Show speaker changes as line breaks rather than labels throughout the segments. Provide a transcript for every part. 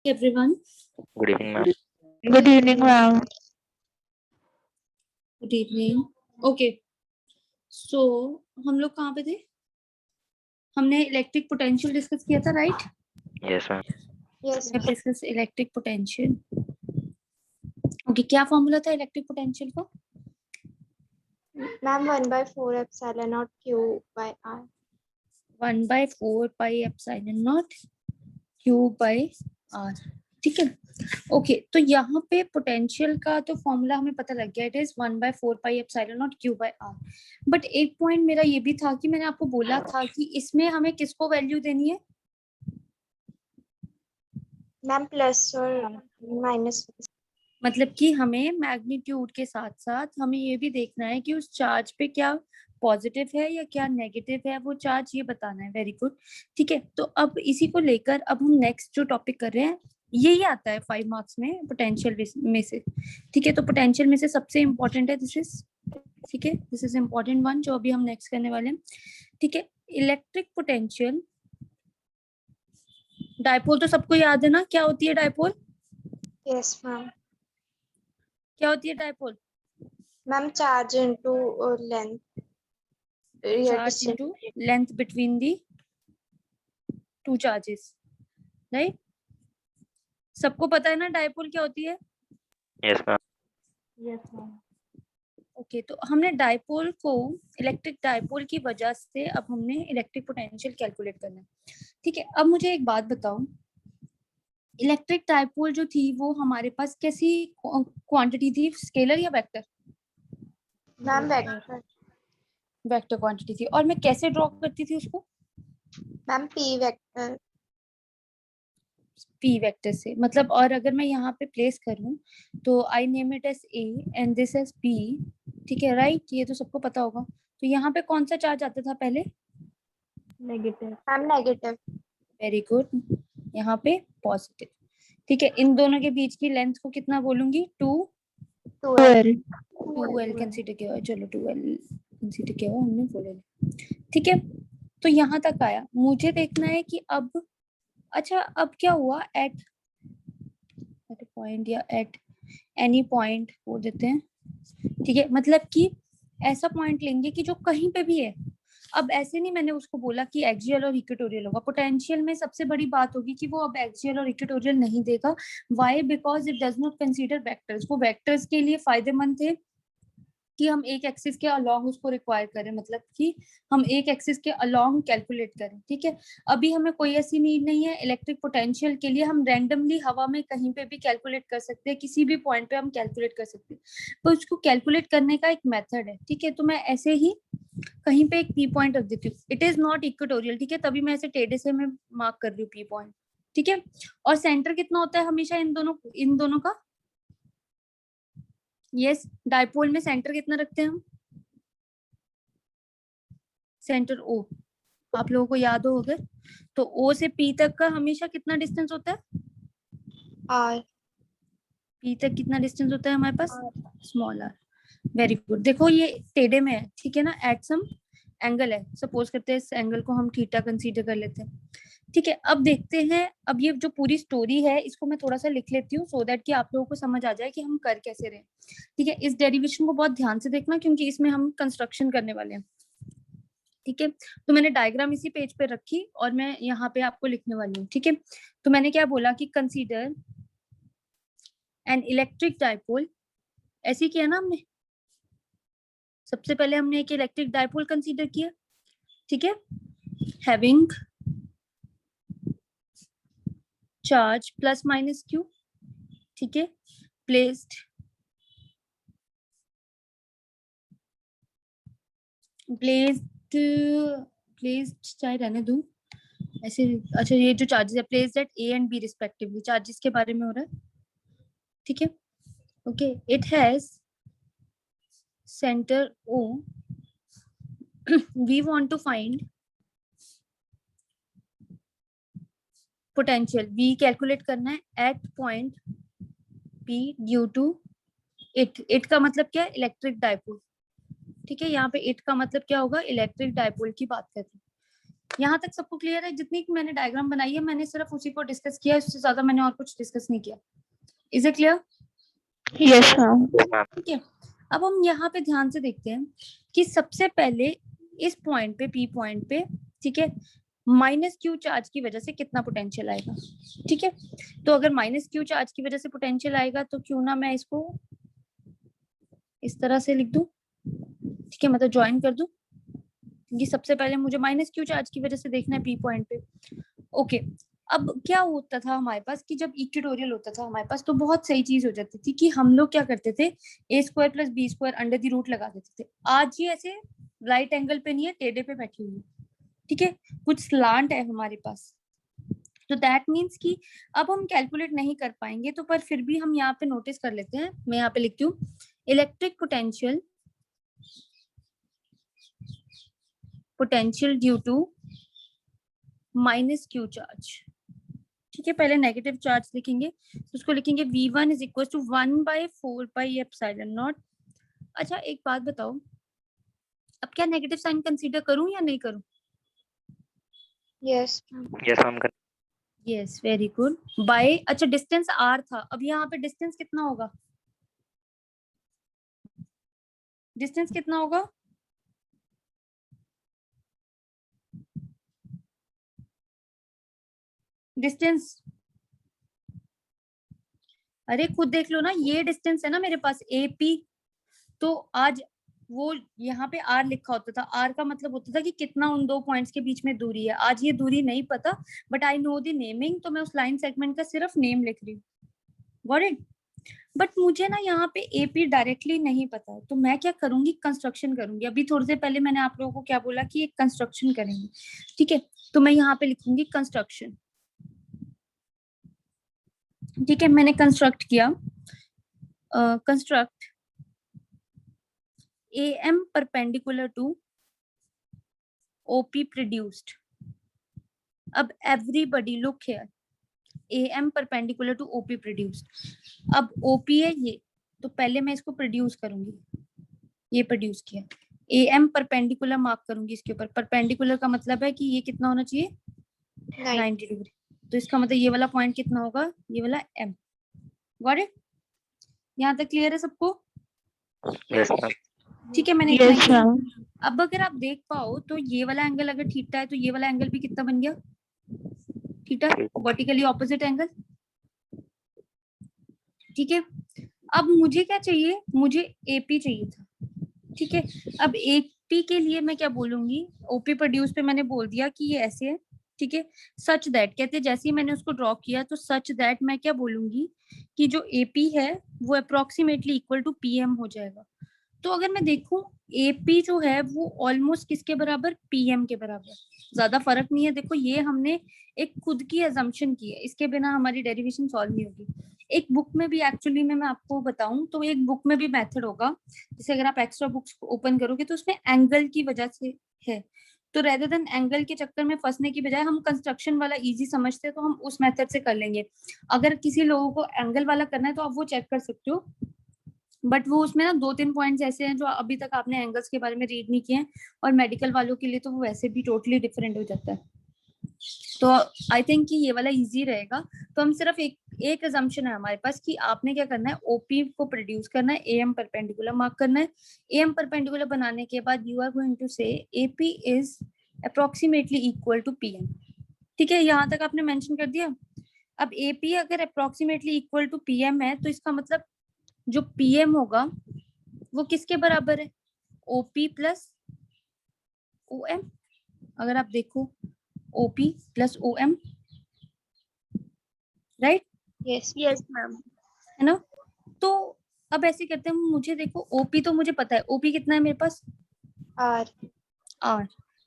everyone.
Good evening, ma'am.
Good evening, ma'am.
Good evening. Okay. So हम लोग कहाँ पे थे? हमने इलेक्ट्रिक पोटेंशियल डिस्कस किया था, right?
Yes, ma'am.
Yes,
discuss electric potential. Okay, क्या फॉर्मूला था इलेक्ट्रिक पोटेंशियल का?
ma'am. 1/4 epsilon naught Q by R.
1/4 pi epsilon naught Q by R. ठीक है. ओके, तो यहाँ पे पोटेंशियल का तो फॉर्मूला हमें पता लग गया. It is 1/4 pi epsilon naught Q by R. But एक पॉइंट मेरा ये भी था कि मैंने आपको बोला था कि इसमें हमें किसको वैल्यू देनी है?
मैम प्लस और माइनस.
मतलब कि हमें मैग्नीट्यूड के साथ साथ हमें ये भी देखना है कि उस चार्ज पे क्या पॉजिटिव है या क्या नेगेटिव है वो चार्ज, ये बताना है. Very good. ठीक है, तो अब इसी को लेकर अब हम नेक्स्ट जो टॉपिक कर रहे हैं यही आता है 5 मार्क्स में पोटेंशियल में से. ठीक है, तो पोटेंशियल में से सबसे इंपॉर्टेंट है दिस इज. ठीक है, दिस इज इम्पोर्टेंट वन जो अभी हम नेक्स्ट करने वाले हैं. ठीक है, इलेक्ट्रिक पोटेंशियल. डायपोल तो सबको याद है ना, क्या होती है डायपोल?
Yes ma'am.
क्या होती है dipole?
Ma'am charge into length.
Charge into length between the two charges, right? सबको पता है ना डायपोल क्या होती है?
Yes, ma'am.
Yes ma'am.
Okay, तो हमने डायपोल को इलेक्ट्रिक डायपोल की वजह से अब हमने इलेक्ट्रिक पोटेंशियल कैलकुलेट करना है. ठीक है, अब मुझे एक बात बताओ, इलेक्ट्रिक डायपोल जो थी वो हमारे पास कैसी क्वांटिटी थी, स्केलर या vector?
Ma'am vector.
Vector quantity थी. और मैं कैसे ड्रॉ करती थी उसको?
Ma'am P vector.
P vector से. मतलब और अगर मैं यहाँ पे प्लेस करूं तो I name it as A and this as P. ठीक है, राइट? ये तो सबको पता होगा. तो यहाँ पे कौन सा चार्ज आता था पहले?
Negative. Ma'am negative.
Very good. यहाँ पे पॉजिटिव. ठीक है, इन दोनों के बीच की लेंथ को कितना बोलूंगी?
2L.
2L कंसीडर किया हुआ. चलो 2L कंसीडर किया हुआ हमने, बोले. ठीक है, तो यहाँ तक आया. मुझे देखना है कि अब अच्छा अब क्या हुआ एट पॉइंट या एट एनी पॉइंट बोल देते हैं. ठीक है, मतलब कि ऐसा पॉइंट लेंगे कि जो कहीं पे भी है. अब ऐसे नहीं मैंने उसको बोला कि एक्सियल और इक्वेटोरियल होगा. पोटेंशियल में सबसे बड़ी बात होगी कि वो अब एक्सियल और इक्वेटोरियल नहीं देगा. Why? Because it does not consider vectors. वो वेक्टर्स के लिए फायदेमंद थे कि हम एक एक्सिस के अलोंग उसको रिक्वायर करें, मतलब कि हम एक एक्सिस के अलोंग कैलकुलेट करें. ठीक है, अभी हमें कोई ऐसी नीड नहीं है. इलेक्ट्रिक पोटेंशियल के लिए हम रैंडमली हवा में कहीं पे भी कैलकुलेट कर सकते हैं, किसी भी पॉइंट पे हम कैलकुलेट कर सकते हैं. तो उसको कैलकुलेट करने का एक मेथड है. ठीक है, तो मैं ऐसे ही कहीं पे एक पी पॉइंट रख देती हूँ. It is not equatorial. ठीक है, तभी मैं ऐसे टेढ़े से मैं मार्क कर रही हूँ पी पॉइंट. ठीक है, और सेंटर कितना होता है हमेशा इन दोनों का? यस, डायपोल में सेंटर कितना रखते हैं हम? Centre O. आप लोगों को याद हो अगर तो O से P तक का हमेशा कितना डिस्टेंस होता है?
R.
P तक कितना डिस्टेंस होता है हमारे पास? Small r. Very good. देखो ये टेढ़े में है. ठीक है ना, एट सम एंगल है. सपोज करते हैं इस एंगल को हम थीटा कंसीडर कर लेते हैं. ठीक है, अब देखते हैं. अब ये जो पूरी स्टोरी है इसको मैं थोड़ा सा लिख लेती हूँ सो दैट कि आप लोगों को समझ आ जाए कि हम कर कैसे रहे. ठीक है, इस डेरिवेशन को बहुत ध्यान से देखना क्योंकि इसमें हम कंस्ट्रक्शन करने वाले हैं. ठीक है, तो मैंने डायग्राम इसी पेज पे रखी और मैं यहाँ पे आपको लिखने वाली हूँ. ठीक है, तो मैंने क्या बोला कि कंसीडर एन इलेक्ट्रिक डायपोल. ऐसे किया ना हमने. सबसे पहले हमने एक इलेक्ट्रिक डायपोल कंसीडर किया. ठीक है, having charge plus minus Q. ठीक है, प्लेस्ड चाहे रहने दूं ऐसे. अच्छा, ये जो चार्जेस है placed at A and B respectively. Charges के बारे में हो रहा है. ठीक है, okay. It has center O. We want to find potential. V calculate करना है at point P due to it. it का मतलब क्या है? Electric dipole. ठीक है, यहाँ पे it का मतलब क्या होगा? इलेक्ट्रिक डायपोल की बात करते हैं. यहाँ तक सबको क्लियर है? जितनी मैंने डायग्राम बनाई है मैंने सिर्फ उसी को डिस्कस किया, इससे ज्यादा मैंने और कुछ डिस्कस नहीं किया। Is it clear?
Yes, ma'am.
Yes, ma'am.
ठीक है, अब हम यहाँ पे ध्यान से देखते हैं कि सबसे पहले इस पॉइंट पे, पी पॉइंट पे, ठीक है, माइनस क्यू चार्ज की वजह से कितना पोटेंशियल आएगा। ठीक है, तो अगर माइनस क्यू चार्ज की वजह से पोटेंशियल आएगा तो क्यों ना मैं इसको इस तरह से लिख दूं, ठीक है, मतलब ज्वाइन कर दूं, क्योंकि सबसे पहले मुझे माइनस क्यू चार्ज की वजह से देखना है पी पॉइंट पे। ओके, अब क्या होता था हमारे पास कि जब इक्वेटोरियल होता था हमारे पास तो बहुत सही चीज हो जाती थी कि हम लोग क्या करते थे, A square plus B square under the root लगा देते थे। आज ये ऐसे राइट एंगल पे नहीं है, टेढ़े पे बैठी हुई है, ठीक है, कुछ स्लांट है हमारे पास। तो दैट मीन्स कि अब हम कैलकुलेट नहीं कर पाएंगे, तो पर फिर भी हम यहाँ पे नोटिस कर लेते हैं। मैं यहाँ पे लिखती हूँ electric potential due to minus Q charge. ठीक है, पहले नेगेटिव चार्ज लिखेंगे तो उसको लिखेंगे V1 इज इक्वल टू 1/4πε0। अच्छा एक बात बताओ, अब क्या नेगेटिव साइन कंसीडर करूं या नहीं करूं?
Yes, ma'am.
Yes, ma'am.
Yes, very good. By, अच्छा डिस्टेंस r था, अब यहाँ पे डिस्टेंस कितना होगा? डिस्टेंस कितना होगा? डिस्टेंस, अरे खुद देख लो ना, ये डिस्टेंस है ना मेरे पास AP। तो आज वो यहाँ पे R लिखा होता था, R का मतलब होता था कि कितना उन दो पॉइंट्स के बीच में दूरी है। आज ये दूरी नहीं पता, but I know the naming, तो मैं उस लाइन सेगमेंट का सिर्फ नेम लिख रही हूँ। Got it? बट मुझे ना यहाँ पे AP डायरेक्टली नहीं पता है, तो मैं क्या करूंगी, कंस्ट्रक्शन करूंगी। अभी थोड़ी देर पहले मैंने आप लोगों को क्या बोला कि एक कंस्ट्रक्शन करेंगे, ठीक है, तो मैं यहाँ पे लिखूंगी कंस्ट्रक्शन। ठीक है, मैंने कंस्ट्रक्ट किया, construct AM perpendicular to OP produced. अब everybody look here, AM perpendicular to OP produced. अब OP है ये, तो पहले मैं इसको प्रोड्यूस करूंगी, ये प्रोड्यूस किया, AM परपेंडिकुलर मार्क करूंगी इसके ऊपर। परपेंडिकुलर का मतलब है कि ये कितना होना चाहिए, 90 डिग्री। तो इसका मतलब ये वाला पॉइंट कितना होगा, ये वाला M। Got it? यहाँ तक क्लियर है सबको?
Yes, ma'am.
ठीक है, मैंने
Yes,
इतना किया।
ma'am.
अब अगर आप देख पाओ तो ये वाला एंगल अगर थीटा है तो ये वाला एंगल भी कितना बन गया, थीटा, वर्टिकली ऑपोजिट एंगल। ठीक है, अब मुझे क्या चाहिए, मुझे AP चाहिए था। ठीक है, अब AP के लिए मैं क्या बोलूंगी, OP प्रोड्यूस पे मैंने बोल दिया कि ये ऐसे है। ठीक है, सच दैट कहते हैं, जैसे ही मैंने उसको ड्रॉ किया तो सच दैट मैं क्या बोलूंगी कि जो AP है वो अप्रोक्सीमेटली इक्वल टू PM हो जाएगा। तो अगर मैं देखूं AP जो है वो ऑलमोस्ट किसके बराबर, PM के बराबर, ज्यादा फर्क नहीं है। देखो ये हमने एक खुद की अजम्पशन की है, इसके बिना हमारी डेरिवेशन सॉल्व नहीं होगी। एक बुक में भी एक्चुअली में मैं आपको बताऊं तो एक बुक में भी मेथड होगा, जैसे अगर आप एक्स्ट्रा बुक्स ओपन करोगे तो उसमें एंगल की वजह से है, तो रेदर देन एंगल के चक्कर में फंसने की बजाय हम कंस्ट्रक्शन वाला इजी समझते हैं तो हम उस मेथड से कर लेंगे। अगर किसी लोगों को एंगल वाला करना है तो आप वो चेक कर सकते हो, बट वो उसमें ना 2-3 पॉइंट्स ऐसे हैं जो अभी तक आपने एंगल्स के बारे में रीड नहीं किए हैं, और मेडिकल वालों के लिए तो वो वैसे भी टोटली डिफरेंट हो जाता है। तो आई थिंक कि ये वाला इजी रहेगा। तो हम सिर्फ एक असम्पशन है हमारे पास कि आपने क्या करना है, OP को प्रोड्यूस करना है, AM परपेंडिकुलर मार्क करना है। AM परपेंडिकुलर बनाने के बाद you are going to say AP is approximately equal to PM। ठीक है, यहाँ तक आपने मेंशन कर दिया। अब AP अगर अप्रोक्सीमेटली इक्वल टू PM है तो इसका मतलब जो PM होगा वो किसके बराबर है, OP प्लस OM। अगर आप देखो OP plus OM, right?
Yes. Yes, ma'am.
है ना? तो अब ऐसे करते हैं, मुझे देखो OP तो मुझे पता है, OP कितना है मेरे पास,
R.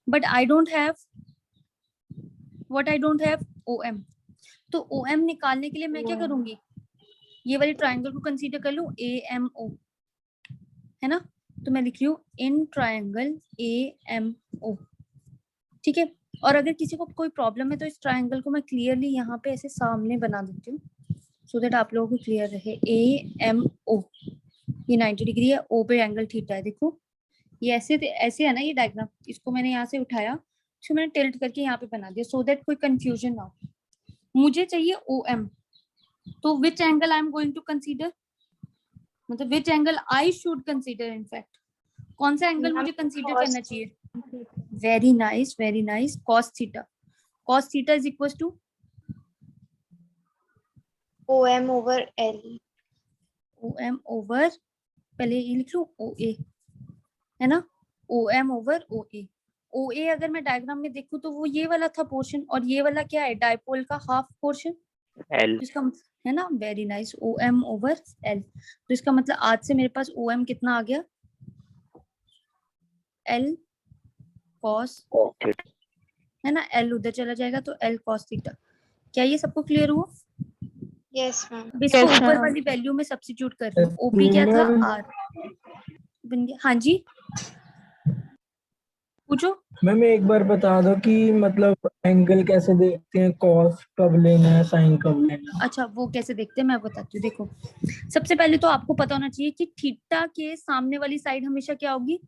But I don't have what, I don't have OM। तो OM निकालने के लिए मैं क्या करूंगी, ये वाली ट्रायंगल को कंसीडर कर लूं, AMO, है ना? तो मैं लिख रही हूँ इन ट्रायंगल AMO। ठीक है, और अगर किसी को कोई प्रॉब्लम है तो इस ट्रायंगल को मैं क्लियरली यहाँ पे ऐसे सामने बना देती हूँ सो दैट आप लोगों को क्लियर रहे। AMO, ये 90 डिग्री है, O पे एंगल थीटा है। देखो ये ऐसे है ना, ये डायग्राम, इसको मैंने यहाँ से उठाया इसको मैंने टिल्ट करके यहाँ पे बना दिया सो दैट कोई कंफ्यूजन ना हो। मुझे चाहिए OM, तो which angle I am going to consider, मतलब which angle I should consider, in fact कौन सा एंगल मुझे कंसीडर करना चाहिए? Very nice, very nice, cos theta. cos theta is equal to
OM over L.
OM over, पहले ये लिख लो OA, है ना, OM ओवर OA। OA अगर मैं डायग्राम में देखूं तो वो ये वाला था पोर्शन, और ये वाला क्या है? डायपोल का हाफ पोर्शन,
L
इसका है ना, very nice, OM over L। तो इसका मतलब आज से मेरे पास OM कितना आ गया? L cos,
theta.
है ना, L उधर चला जाएगा तो L cos थीटा। क्या ये सबको क्लियर हुआ?
Yes, ma'am.
अब इसको ऊपर वाली वैल्यू में सब्स्टिट्यूट कर रही हूँ। OP क्या था? R बन गया। हाँ जी पूछो।
मैम एक बार बता दो कि मतलब एंगल कैसे देखते हैं, कॉस कब लेना है, साइन कब लेना है?
अच्छा वो कैसे देखते हैं मैं बताती हूँ। देखो सबसे पहले तो आपको पता होना चाहिए कि थीटा के सामने वाली साइड हमेशा क्या होगी?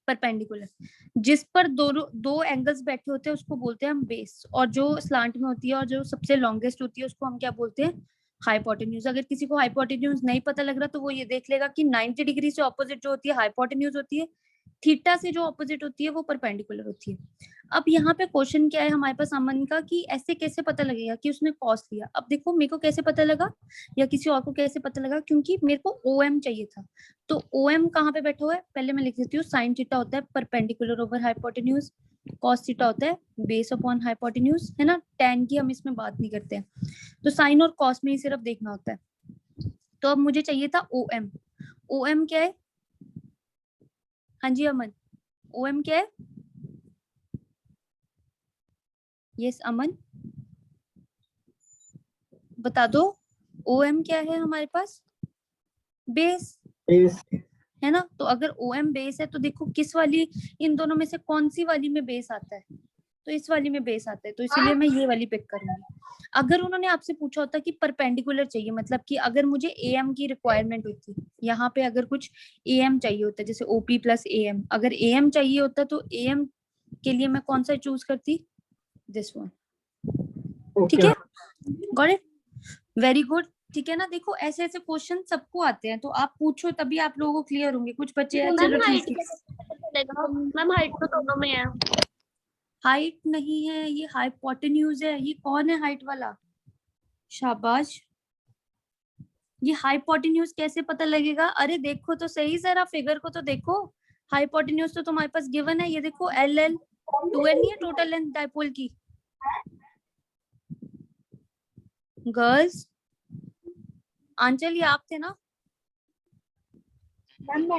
परपेंडिकुलर। जिस पर दो एंगल्स बैठे होते हैं उसको बोलते हैं हम बेस, और जो स्लांट में होती है और जो सबसे लॉन्गेस्ट होती है उसको हम क्या बोलते हैं? हाइपोटेन्यूज। अगर किसी को हाइपोटेन्यूज नहीं पता लग रहा तो वो ये देख लेगा कि 90 डिग्री से ऑपोजिट जो होती है हाइपोटेन्यूज होती है, थीटा से जो ऑपोजिट होती है वो परपेंडिकुलर होती है। अब यहाँ पे क्वेश्चन क्या है हमारे पास अमन का, कि ऐसे कैसे पता लगेगा कि उसने कॉस लिया? अब देखो मेरे को कैसे पता लगा या किसी और को कैसे पता लगा, क्योंकि मेरे को OM चाहिए था। तो OM कहाँ पे बैठा हुआ है? पहले मैं लिख देती हूँ, साइन थीटा होता है perpendicular over hypotenuse, cos theta होता है बेस अपॉन हाइपोटेन्यूज, है ना, tan की हम इसमें बात नहीं करते हैं, तो साइन और कॉस में ही सिर्फ देखना होता है। तो अब मुझे चाहिए था OM। OM क्या है? हाँ जी अमन, OM क्या है? यस अमन बता दो, OM क्या है हमारे पास? Base,
base.
है ना। तो अगर OM बेस है तो देखो किस वाली, इन दोनों में से कौन सी वाली में बेस आता है? तो इस वाली में बेस आता है, तो इसीलिए मैं ये वाली पिक करूंगी। अगर उन्होंने आपसे पूछा होता कि परपेंडिकुलर चाहिए, मतलब कि अगर मुझे AM की रिक्वायरमेंट होती, यहाँ पे अगर कुछ AM चाहिए होता जैसे OP प्लस AM, अगर AM चाहिए होता तो AM के लिए मैं कौन सा चूज करती? This one. ठीक है, गॉट इट, वेरी गुड। ठीक है ना, देखो ऐसे ऐसे क्वेश्चन सबको आते हैं, तो आप पूछो तभी आप लोगों को क्लियर होंगे। कुछ बच्चे हैं चलो ठीक है,
मैम हाइट तो दोनों में है।
हाइट नहीं है ये हाइपोटेन्यूज है। ये कौन है हाइट वाला? शाबाश। ये हाइपोटेन्यूज कैसे पता लगेगा? अरे देखो तो सही जरा फिगर को तो देखो। हाइपोटेन्यूज तो तुम्हारे पास गिवन है, ये देखो LL 2L नहीं है टोटल लेंथ डायपोल की। गर्ल्स, आंचल ये आप थे ना?
मैम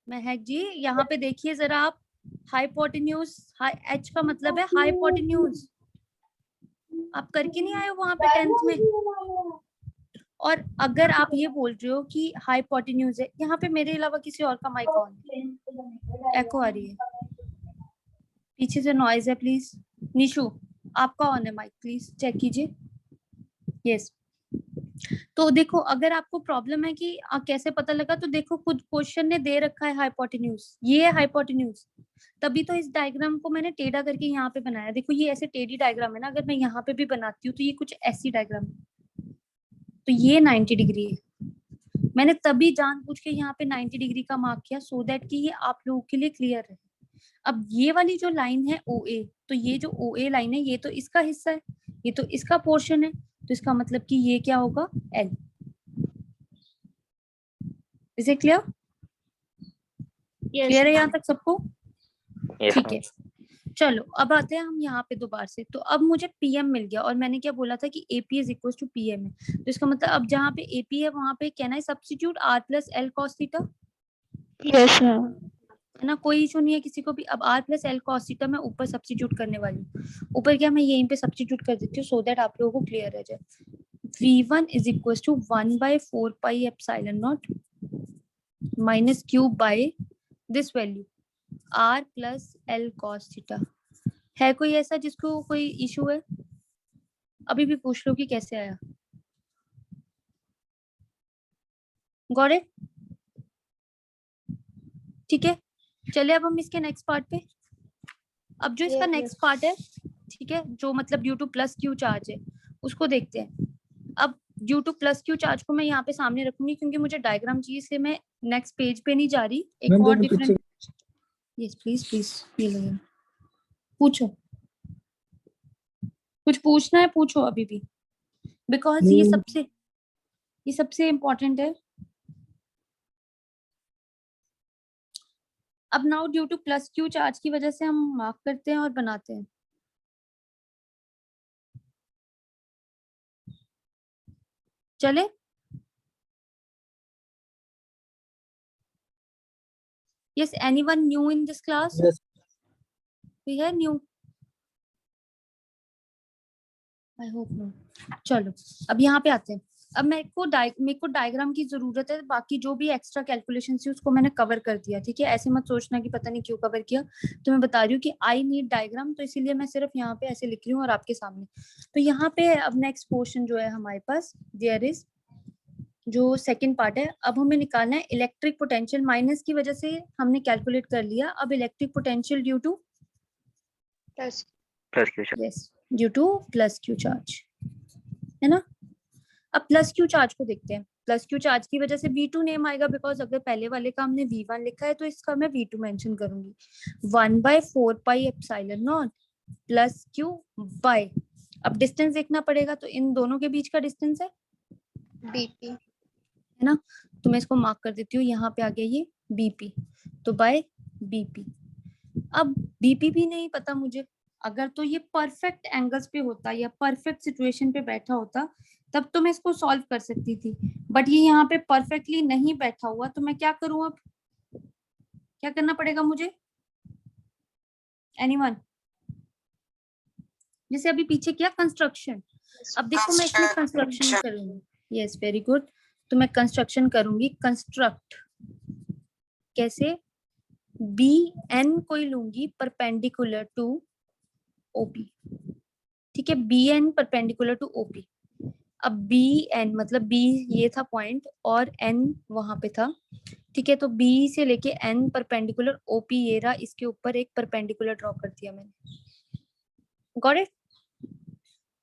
महक जी यहाँ पे देखिए जरा आप, हाइपोटेन्यूज, H का मतलब है हाइपोटेन्यूज। आप करके नहीं आए हो वहां पे 10th में? और अगर आप ये बोल रहे हो कि हाइपोटेन्यूज है, यहाँ पे मेरे अलावा किसी और का माइक ऑन, एको आ रही है, पीछे से नॉइज है प्लीज। निशु आपका ऑन है माइक, प्लीज चेक कीजिए। यस तो देखो अगर आपको प्रॉब्लम है कि कैसे पता लगा, तो देखो खुद क्वेश्चन ने दे रखा है हाइपोटेन्यूज, ये है हाइपोटेन्यूज, तभी तो इस डायग्राम को मैंने टेढ़ा करके यहाँ पे बनाया। देखो ये ऐसे टेढ़ी डायग्राम है ना, अगर मैं यहाँ पे भी बनाती हूँ तो ये कुछ ऐसी डायग्राम है, तो ये 90 डिग्री है। मैंने तभी जानबूझ के यहाँ पे 90 डिग्री का मार्क किया सो दैट कि ये आप लोगों के लिए क्लियर है। अब ये वाली जो लाइन है OA, तो ये जो OA लाइन है ये तो इसका हिस्सा है, ये तो इसका पोर्शन है, तो इसका मतलब कि ये क्या होगा? L। Is it clear? Clear है यहाँ तक सबको?
Yes,
ठीक
ma'am.
है चलो अब आते हैं हम यहाँ पे दोबारा से। तो अब मुझे PM मिल गया, और मैंने क्या बोला था कि AP is equal to PM है, तो इसका मतलब अब जहाँ पे AP है वहां पे कहना है substitute R plus L cos theta,
yes ma'am.
है ना, कोई इशू नहीं है किसी को भी। अब R plus L cos theta मैं ऊपर सब्स्टिट्यूट करने वाली हूँ। ऊपर क्या मैं यहीं पे सब्स्टिट्यूट कर देती हूँ सो दैट आप लोगों को क्लियर रह जाए। V1 is equal to 1/4 pi epsilon not minus cube by this value R plus L cos theta. है कोई ऐसा जिसको कोई इशू है? अभी भी पूछ लो कि कैसे आया। Got it? ठीक है, चलिए अब हम इसके नेक्स्ट पार्ट पे। अब जो इसका
Yes,
नेक्स्ट पार्ट है, ठीक है, जो मतलब due to plus Q charge है उसको देखते हैं। अब due to plus Q charge को मैं यहाँ पे सामने रखूंगी क्योंकि मुझे डायग्राम चाहिए, इसलिए मैं नेक्स्ट पेज पे नहीं जा रही। एक
मैम
और
जरा पीछे
डिफरेंट, यस प्लीज प्लीज, ये लो, पूछो, कुछ पूछना है पूछो अभी भी, बिकॉज ये सबसे इम्पोर्टेंट है। अब now due to plus Q charge की वजह से हम मार्क करते हैं और बनाते हैं। चले, yes, anyone new in this class?
Yes.
We है new? I hope no. चलो अब यहाँ पे आते हैं। अब मेरे को डायग्राम की जरूरत है, बाकी जो भी एक्स्ट्रा कैलकुलेशन थी उसको मैंने कवर कर दिया, ठीक है। ऐसे मत सोचना कि पता नहीं क्यों कवर किया, तो मैं बता रही हूँ कि आई नीड डायग्राम, तो इसीलिए मैं सिर्फ यहाँ पे ऐसे लिख रही हूँ और आपके सामने। तो यहाँ पे अब नेक्स्ट पोर्शन जो है हमारे पास, देयर इज जो सेकंड पार्ट है। अब हमें निकालना है इलेक्ट्रिक पोटेंशियल। माइनस की वजह से हमने कैलकुलेट कर लिया, अब electric potential due to
plus
plus Q charge.
Yes, due to plus Q charge, है ना। अब प्लस क्यू चार्ज को देखते हैं। प्लस क्यू चार्ज की वजह से V2 नेम आएगा, बिकॉज अगर पहले वाले का हमने V1 लिखा है तो इसका मैं V2 मेंशन करूंगी। 1/4 pi epsilon nought plus Q by, अब डिस्टेंस देखना पड़ेगा, तो इन दोनों के बीच का डिस्टेंस है
BP.
है ना, तो मैं इसको मार्क कर देती हूँ, यहाँ पे आ गया ये BP, तो बाय BP। अब BP भी नहीं पता मुझे, अगर तो ये परफेक्ट एंगल्स पे होता या परफेक्ट सिचुएशन पे बैठा होता तब तो मैं इसको सॉल्व कर सकती थी, बट ये यहाँ पे परफेक्टली नहीं बैठा हुआ, तो मैं क्या करूँ, अब क्या करना पड़ेगा मुझे, एनीवन? जैसे अभी पीछे किया कंस्ट्रक्शन, अब देखो मैं इसमें कंस्ट्रक्शन करूंगी। यस, वेरी गुड, तो मैं कंस्ट्रक्शन करूंगी। कंस्ट्रक्ट कैसे, BN को ही लूंगी परपेंडिकुलर टू OP, ठीक है, BN परपेंडिकुलर टू OP। अब BN मतलब B ये था पॉइंट और N वहां पे था, ठीक है, तो B से लेके N परपेंडिकुलर OP ये रहा, इसके ऊपर एक परपेंडिकुलर ड्रॉ कर दिया मैंने, गॉट इट।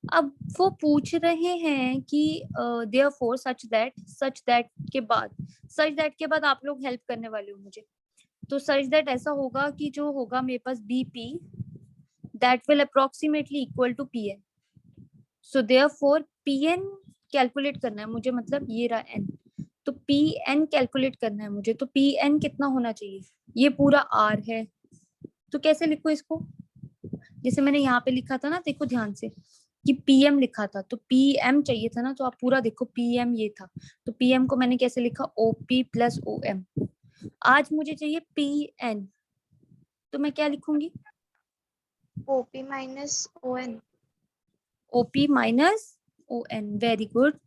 अब वो पूछ रहे हैं कि देयरफॉर सच दैट के बाद आप लोग हेल्प करने वाले हो मुझे, तो सच दैट ऐसा होगा कि जो होगा मेरे पास BP that will approximately equal to PN, so therefore PN calculate करना है मुझे, मतलब ये रहा N, तो PN कैलकुलेट करना है मुझे, तो PN कितना होना चाहिए, ये पूरा R है, तो कैसे लिखो इसको, जैसे मैंने यहाँ पे लिखा था ना, देखो ध्यान से कि PM लिखा था, तो PM चाहिए था ना, तो आप पूरा देखो PM ये था, तो PM को मैंने कैसे लिखा, OP प्लस OM। आज मुझे चाहिए PN, तो मैं क्या लिखूंगी,
OP minus ON.
OP minus ON, very good,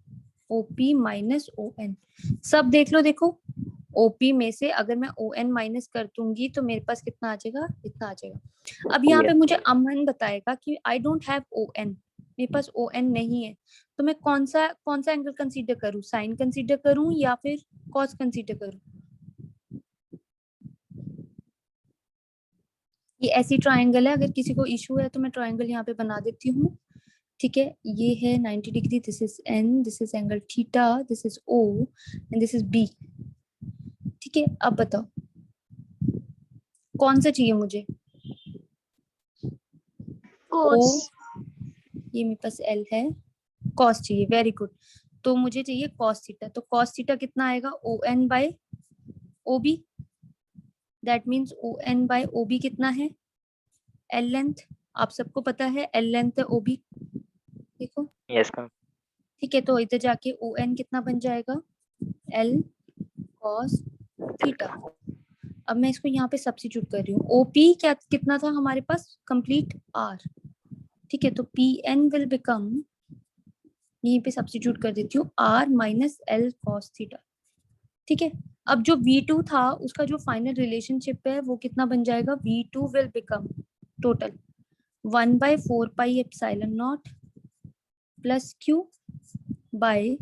OP minus ON। सब देख लो, देखो OP में से अगर मैं ON माइनस कर दूंगी तो मेरे पास कितना आ जाएगा, इतना आ जाएगा। अब यहाँ पे मुझे अमन बताएगा कि आई डोंट हैव ON, मेरे पास ON नहीं है, तो मैं कौन सा एंगल कंसीडर करूं, साइन कंसीडर करूं या फिर कॉस कंसीडर करूं। ये ऐसी ट्रायंगल है, अगर किसी को इशू है तो मैं ट्रायंगल यहाँ पे बना देती हूँ, ठीक है, ये है 90 degree, this is N, this is angle theta, this is O and this is B, ठीक है। अब बताओ कौन सा चाहिए मुझे,
Cos.
ये मेरे पास L है, कॉस चाहिए, वेरी गुड, तो मुझे चाहिए कॉस थीटा, तो कॉस थीटा कितना आएगा, ON by OB, that means ON by OB कितना है, L लेंथ, आप सबको पता है L लेंथ है OB, देखो,
यस मैम।
ठीक है, तो इधर जाके ON कितना बन जाएगा, L cos थीटा। अब मैं इसको यहाँ पे सब्स्टिट्यूट कर रही हूँ, OP क्या कितना था हमारे पास, कंप्लीट R, ठीक है, तो PN विल बिकम, यहीं पे सब्स्टिट्यूट कर देती हूँ, R minus L cos theta, ठीक है। अब जो V2 था उसका जो फाइनल रिलेशनशिप है वो कितना बन जाएगा, V2 will become total 1/4 pi epsilon nought plus Q by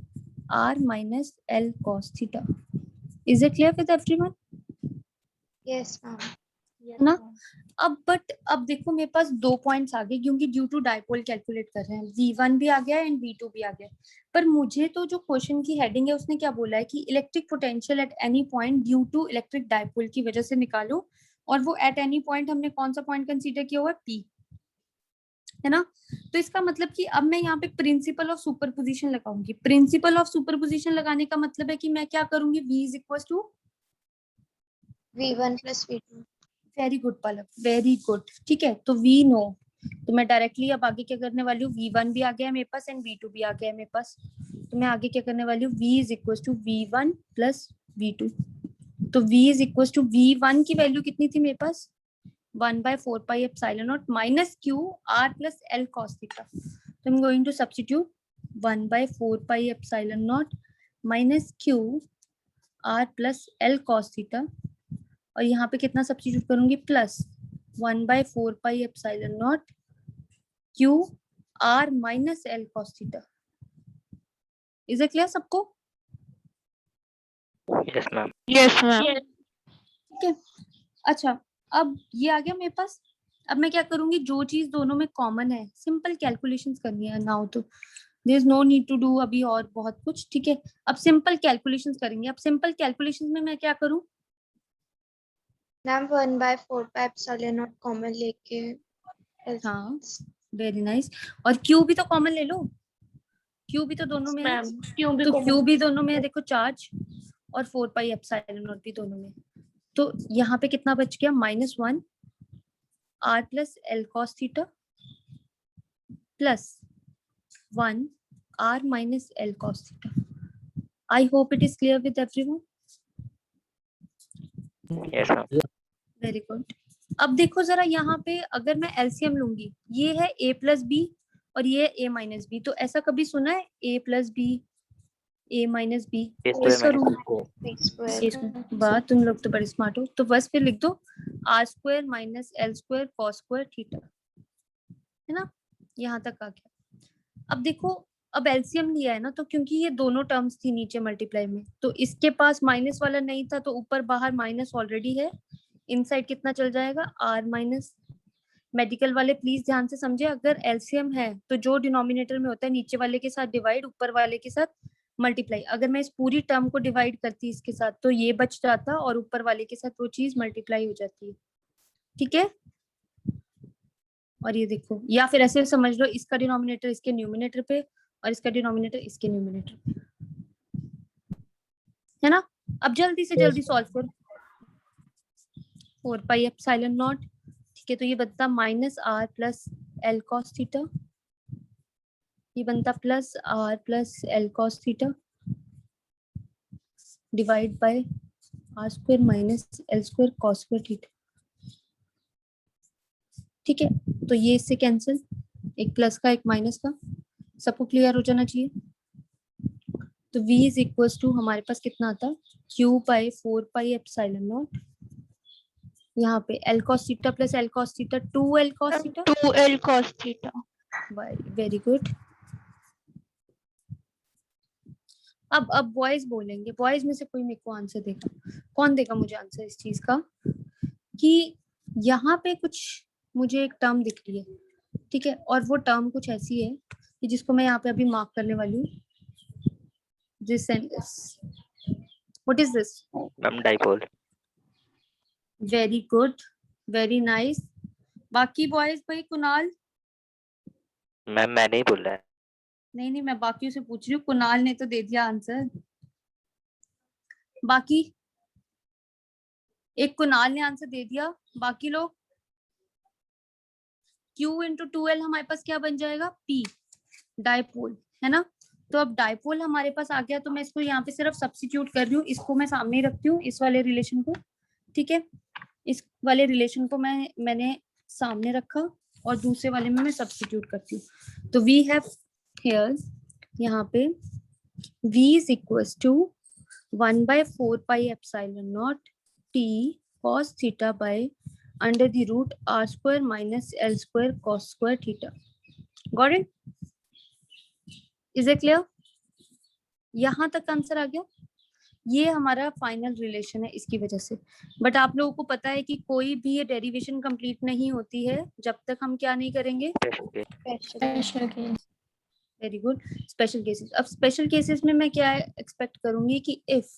R minus L cos theta. Is it clear with everyone?
Yes, ma'am.
है ना? अब देखो मेरे पास 2 पॉइंट्स आ गए क्योंकि ड्यू टू डाइपोल कैलकुलेट कर रहे हैं. V1 भी आ गया एंड V2 भी आ गया. पर मुझे तो जो क्वेश्चन की हेडिंग है उसने क्या बोला है कि electric potential at any point due to electric dipole की वजह से निकालो. और वो एट एनी पॉइंट हमने कौन सा पॉइंट कंसीडर किया हुआ है? P, है ना? तो इसका मतलब कि अब मैं यहाँ पे प्रिंसिपल ऑफ सुपरपोजिशन लगाऊंगी. प्रिंसिपल ऑफ सुपरपोजिशन लगाने का मतलब है कि मैं क्या करूंगी? V is equal to
V1 plus V2.
Very good Palak, very good. ठीक है, तो वी नो, तो मैं डायरेक्टली अब आगे क्या करने वाली हूँ? V1 भी आ गया है मेरे पास एंड V2 भी आ गया है मेरे पास. तो मैं आगे क्या करने वाली हूँ? V is equal to V1 plus V2. तो V is equal to V1 की वैल्यू कितनी थी मेरे पास? 1/4 pi epsilon not minus Q R plus L cos theta. तो I am going to substitute 1/4 pi epsilon not minus Q R plus L cos theta. और यहाँ पे कितना सब्स्टिट्यूट करूंगी? Plus 1/4 pi epsilon naught Q R minus L cos theta. Is it clear सबको?
Yes, ma'am.
Yes, ma'am.
ठीक है. अच्छा, अब ये आ गया मेरे पास. अब मैं क्या करूंगी? जो चीज दोनों में कॉमन है, सिंपल कैलकुलेशंस करनी है नाउ. तो there is no need to do अभी और बहुत कुछ. ठीक है, अब सिंपल कैलकुलेशंस करेंगे. अब सिंपल कैलकुलेशंस में मैं क्या करूं?
Ma'am 1/4 pi epsilon naught common लेके.
हाँ, वेरी नाइस. और Q भी तो कॉमन ले लो. Q भी तो दोनों में है.
Ma'am, क्यों भी
तो
common?
Q भी दोनों में है, देखो चार्ज. और 4 पाई एप्सिलॉन नॉट भी दोनों में. तो यहाँ पे कितना बच गया? -1 R plus L cos theta plus 1 R minus L cos theta. I hope it is clear with everyone.
Yes, ma'am.
Very good. अब देखो जरा यहाँ पे अगर मैं एलसीएम लूंगी, ये है a प्लस बी और ये a माइनस बी. तो ऐसा कभी सुना है a plus B, a minus B?
A square
इसका
minus
रूल
B square.
वाह, तुम लोग तो बड़े स्मार्ट हो. तो बस फिर लिख दो r square minus L square cos square theta. है ना? यहाँ तक आ गया. अब देखो, अब एलसीएम लिया है ना, तो क्योंकि ये दोनों टर्म्स थी नीचे मल्टीप्लाई में, तो इसके पास माइनस वाला नहीं था, तो ऊपर बाहर माइनस ऑलरेडी है. इनसाइड कितना चल जाएगा? r minus. मेडिकल वाले प्लीज ध्यान से समझे, अगर एलसीएम है तो जो डिनोमिनेटर में होता है नीचे वाले के साथ डिवाइड, ऊपर वाले के साथ मल्टीप्लाई. अगर मैं इस पूरी टर्म को डिवाइड करती इसके साथ तो ये बच जाता और ऊपर वाले के साथ वो चीज मल्टीप्लाई हो जाती है. ठीक है? और ये देखो, या फिर ऐसे समझ लो, इसका डिनोमिनेटर इसके न्यूमिनेटर पे और इसका डिनोमिनेटर इसके न्यूमिनेटर पे. है ना? अब जल्दी से जल्दी सॉल्व करो. 4 पाई एप्सिलॉन नॉट. ठीक है, तो ये बनता minus R plus L cos theta. ये बनता plus R plus L cos theta divide by R square minus L square cos square theta. ठीक है, तो ये इससे कैंसिल, एक प्लस का एक माइनस का. सबको क्लियर हो जाना चाहिए. तो V इज इक्वल टू हमारे पास कितना आता? Q by 4 pi epsilon not. यहाँ पे L cos theta plus L cos theta 2L cos theta.
2L cos theta.
Very good. अब बॉयज बोलेंगे. बॉयज में से कोई मेरे को आंसर देगा? कौन देगा मुझे आंसर इस चीज का कि यहाँ पे कुछ मुझे एक टर्म दिख रही है. ठीक है, और वो टर्म कुछ ऐसी है कि जिसको मैं यहाँ पे अभी मार्क करने वाली हूँ. This and this. What is this?
Ma'am, dipole.
Very good, very nice. बाकी बॉयज, भाई कुणाल.
मैम मैंने ही बोला है.
नहीं, मैं बाकियों से पूछ रही हूँ. कुणाल ने तो दे दिया आंसर. बाकी एक कुणाल ने आंसर दे दिया. बाकी लोग? Q इंटू 2L हमारे पास क्या बन जाएगा? P, dipole. है ना? तो अब डाइपोल हमारे पास आ गया, तो मैं इसको यहाँ पे सिर्फ सब्स्टिट्यूट कर रही हूँ. इसको मैं सामने ही रखती हूँ, इस वाले रिलेशन को. ठीक है, इस वाले रिलेशन को मैंने सामने रखा और दूसरे वाले में मैं सब्स्टिट्यूट करती हूँ. तो वी हैव हियर यहाँ पे V is equal to 1/4 pi epsilon nought T cos theta by under the root R square minus L square cos square theta. Got it? Is it clear? यहाँ तक answer आ गया. ये हमारा final relation है इसकी वजह से। बट आप लोगों को पता है कि कोई भी ये डेरिवेशन कंप्लीट नहीं होती है जब तक हम क्या नहीं करेंगे,
special case.
Very good, special cases. अब स्पेशल केसेस में मैं क्या एक्सपेक्ट करूंगी कि if